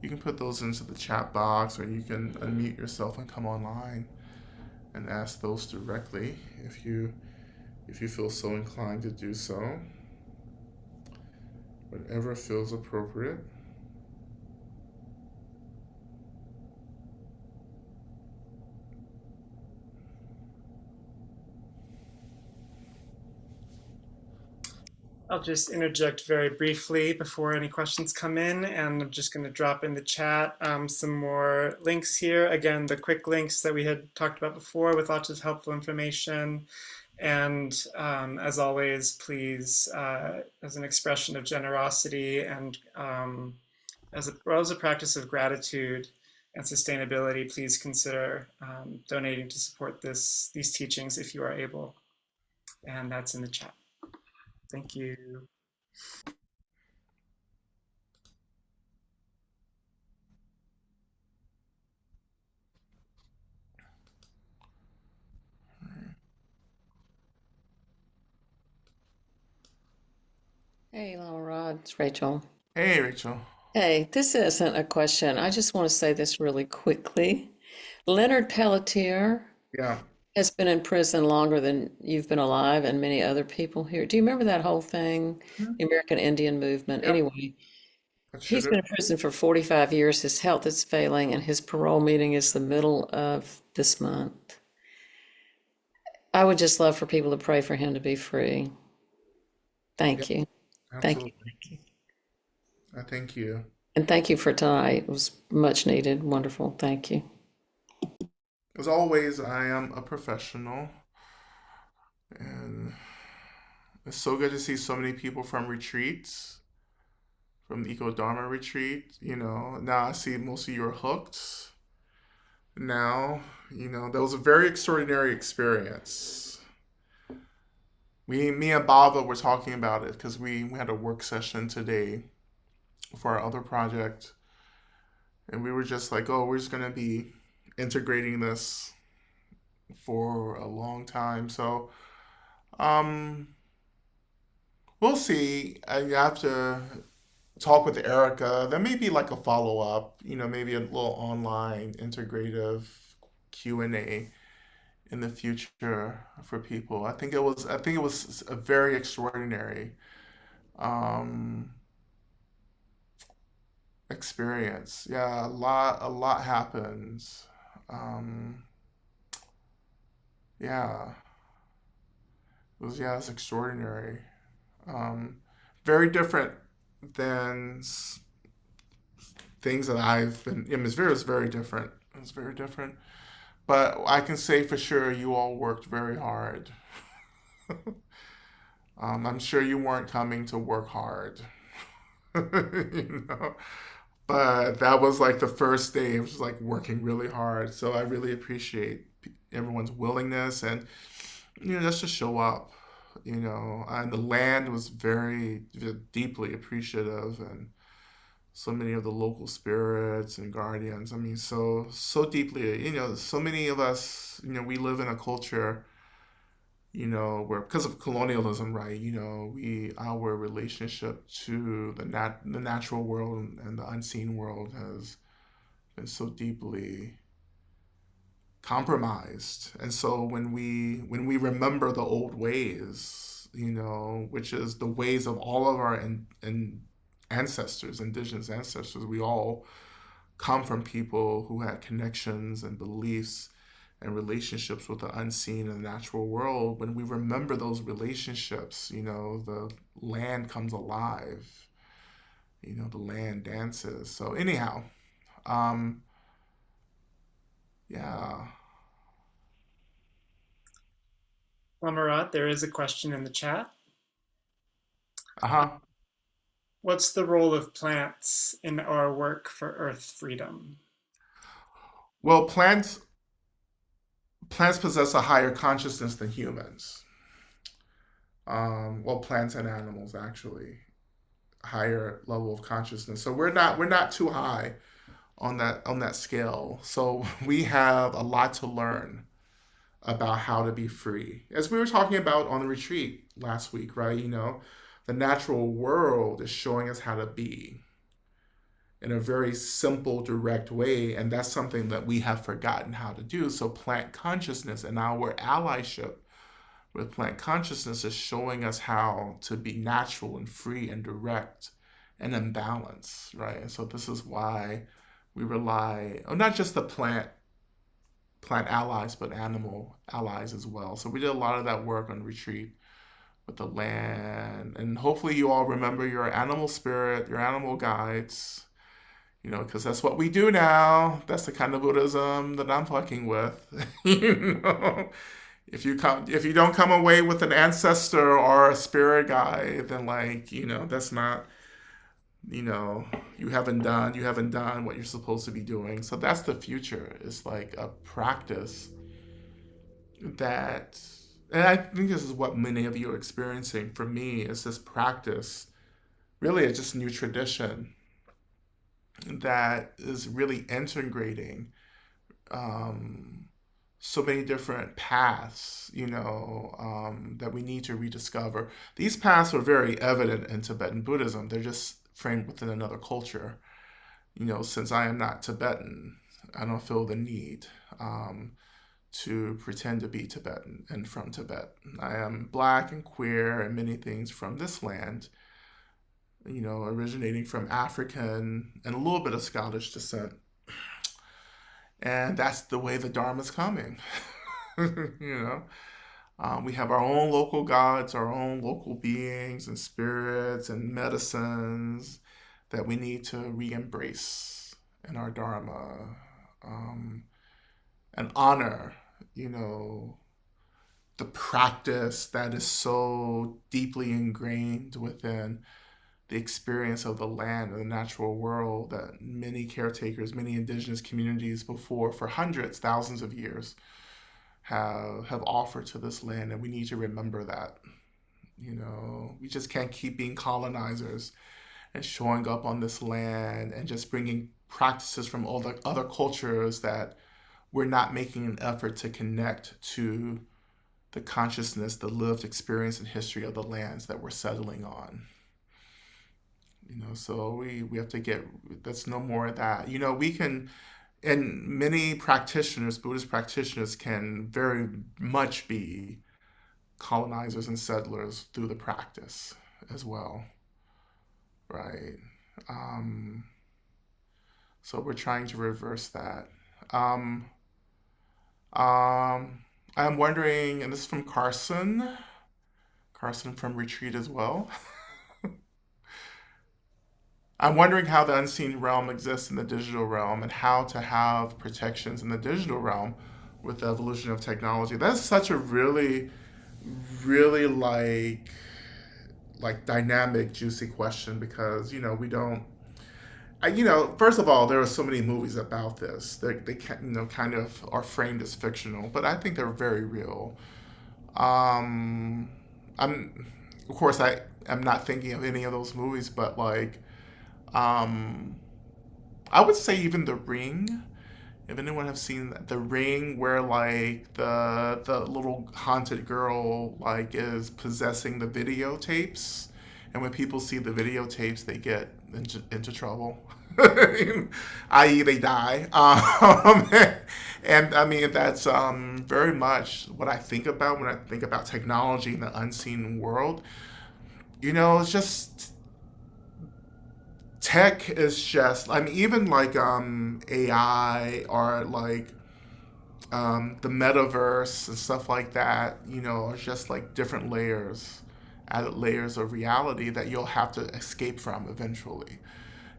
you can put those into the chat box, or you can unmute yourself and come online and ask those directly if you feel so inclined to do so. Whatever feels appropriate. I'll just interject very briefly before any questions come in, and I'm just going to drop in the chat some more links here. Again, the quick links that we had talked about before with lots of helpful information. And as always, please, as an expression of generosity and as a practice of gratitude and sustainability, please consider donating to support these teachings if you are able. And that's in the chat. Thank you. Hey, Lama Rod, it's Rachel. Hey, Rachel. Hey, this isn't a question. I just want to say this really quickly. Leonard Pelletier Yeah. has been in prison longer than you've been alive, and many other people here. Do you remember that whole thing, Mhm. the American Indian movement? Yep. Anyway, That should he's have. been in prison for 45 years. His health is failing, and his parole meeting is the middle of this month. I would just love for people to pray for him to be free. Yep. Thank you. Thank you. Absolutely. Thank you. Thank you. And thank you for tonight. It was much needed. Wonderful. Thank you. As always, I am a professional, and it's so good to see so many people from retreats, from the Eco Dharma retreat. Now I see most of you are hooked. Now, that was a very extraordinary experience. Me and Bava were talking about it because we had a work session today for our other project, and we were just like, oh, we're just gonna be integrating this for a long time. So, um, we'll see. I have to talk with Erica. There may be like a follow up, maybe a little online integrative Q&A in the future for people. I think it was a very extraordinary um, experience. Yeah, a lot happens. Um, yeah, it's extraordinary. Um, Very different than things that I've been. I mean, it's very different. It's very different. But I can say for sure you all worked very hard. I'm sure you weren't coming to work hard. you know, but that was like the first day. It was like working really hard. So I really appreciate everyone's willingness and just to show up. And the land was very deeply appreciative, and so many of the local spirits and guardians. I mean, so deeply. So many of us. We live in a culture We're because of colonialism, right? Our relationship to the natural world and the unseen world has been so deeply compromised. And so when we remember the old ways, which is the ways of all of our ancestors, indigenous ancestors, we all come from people who had connections and beliefs and relationships with the unseen and the natural world. When we remember those relationships, the land comes alive. The land dances. So anyhow, um, yeah. Lama Rod, there is a question in the chat. Uh-huh. What's the role of plants in our work for Earth freedom? Well, plants possess a higher consciousness than humans. Well, plants and animals actually higher level of consciousness. So we're not too high on that scale. So we have a lot to learn about how to be free. As we were talking about on the retreat last week, right? The natural world is showing us how to be in a very simple, direct way. And that's something that we have forgotten how to do. So plant consciousness and our allyship with plant consciousness is showing us how to be natural and free and direct and in balance, right? And so this is why we rely on not just the plant allies, but animal allies as well. So we did a lot of that work on retreat with the land. And hopefully you all remember your animal spirit, your animal guides, because that's what we do now. That's the kind of Buddhism that I'm fucking with. you know, if you don't come away with an ancestor or a spirit guide, then that's not, you know, you haven't done what you're supposed to be doing. So that's the future. It's like a practice that, and I think this is what many of you are experiencing. For me, is this practice really it's just new tradition that is really integrating um, so many different paths, that we need to rediscover. These paths are very evident in Tibetan Buddhism. They're just framed within another culture. Since I am not Tibetan, I don't feel the need to pretend to be Tibetan and from Tibet. I am black and queer and many things from this land, originating from African and a little bit of Scottish descent. And that's the way the Dharma's coming. you know, we have our own local gods, our own local beings and spirits and medicines that we need to re embrace in our Dharma um, and honor, you know, the practice that is so deeply ingrained within the experience of the land and the natural world that many caretakers, many indigenous communities before, for hundreds, thousands of years, have offered to this land, and we need to remember that. We just can't keep being colonizers and showing up on this land and just bringing practices from all the other cultures that we're not making an effort to connect to the consciousness, the lived experience and history of the lands that we're settling on. So we have to get, that's no more of that. We can, and many practitioners, Buddhist practitioners, can very much be colonizers and settlers through the practice as well, right? Um, so we're trying to reverse that. Um, I'm wondering, and this is from Carson from Retreat as well. I'm wondering how the unseen realm exists in the digital realm and how to have protections in the digital realm with the evolution of technology. That's such a really, really like dynamic, juicy question because we don't. First of all, there are so many movies about this. They can, kind of are framed as fictional, but I think they're very real. Um, I'm, of course, I am not thinking of any of those movies, but um, I would say even The Ring, If anyone have seen The Ring, where like the little haunted girl like is possessing the videotapes, and when people see the videotapes, they get into trouble, i.e., they die. And I mean that's very much what I think about when I think about technology in the unseen world. It's just tech is just, I mean, even like AI or like the metaverse and stuff like that, are just like different layers, added layers of reality that you'll have to escape from eventually.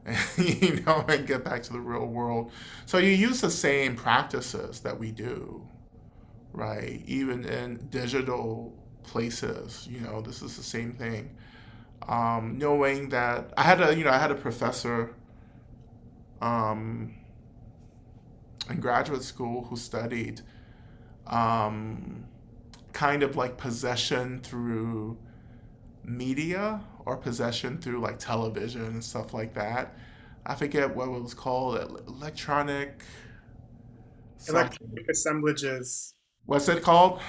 And get back to the real world. So you use the same practices that we do, right? Even in digital places, this is the same thing. Knowing that I had a professor um, in graduate school who studied um, kind of like possession through media or possession through like television and stuff like that. I forget what it was called, electronic something. Electronic assemblages What's it called?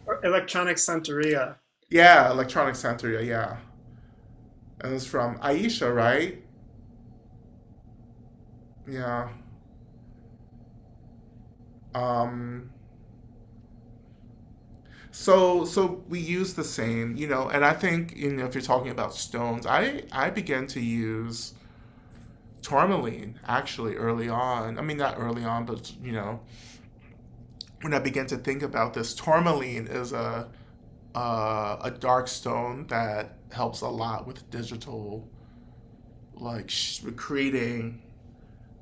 or electronic Santeria. Yeah, electronic center. Yeah, and it's from Aisha, right? Yeah. Um, so we use the same, and I think, if you're talking about stones, I began to use tourmaline actually early on. I mean, not early on, but when I began to think about this, tourmaline is a dark stone that helps a lot with digital, like creating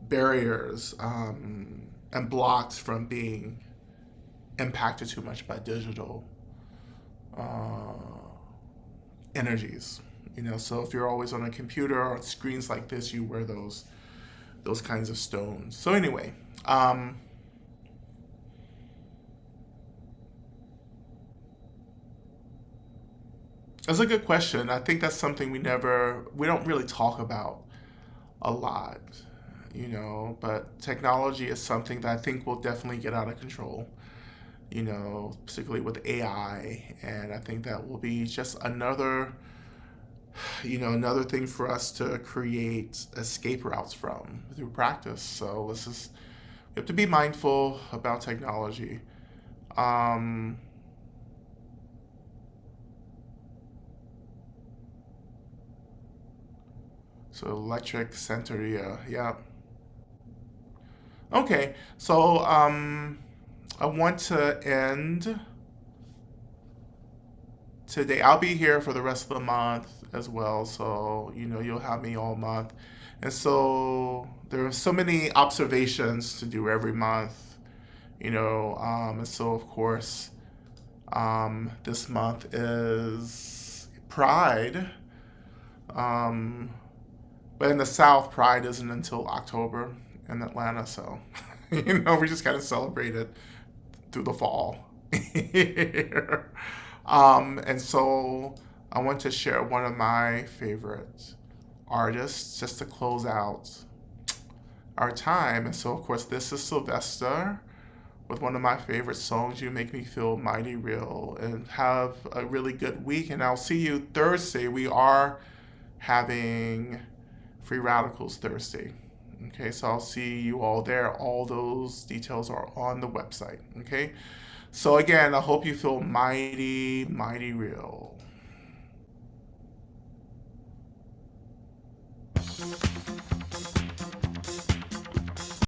barriers and blocks from being impacted too much by digital uh, energies. So if you're always on a computer or screens like this, you wear those kinds of stones. So anyway, that's a good question. I think that's something we don't really talk about a lot, but technology is something that I think will definitely get out of control, particularly with AI. And I think that will be just another thing for us to create escape routes from through practice. So we have to be mindful about technology. Um, so electric centeria, yeah. Okay, so I want to end today. I'll be here for the rest of the month as well, so you'll have me all month. And so there are so many observations to do every month, and so of course, this month is Pride. Um, but in the South, Pride isn't until October in Atlanta, so we just kind of celebrate it through the fall. And so I want to share one of my favorite artists just to close out our time. And so, of course, this is Sylvester with one of my favorite songs, You Make Me Feel Mighty Real. And have a really good week. And I'll see you Thursday. We are having Free Radicals Thursday. Okay, so I'll see you all there. All those details are on the website. Okay, so again, I hope you feel mighty, mighty real.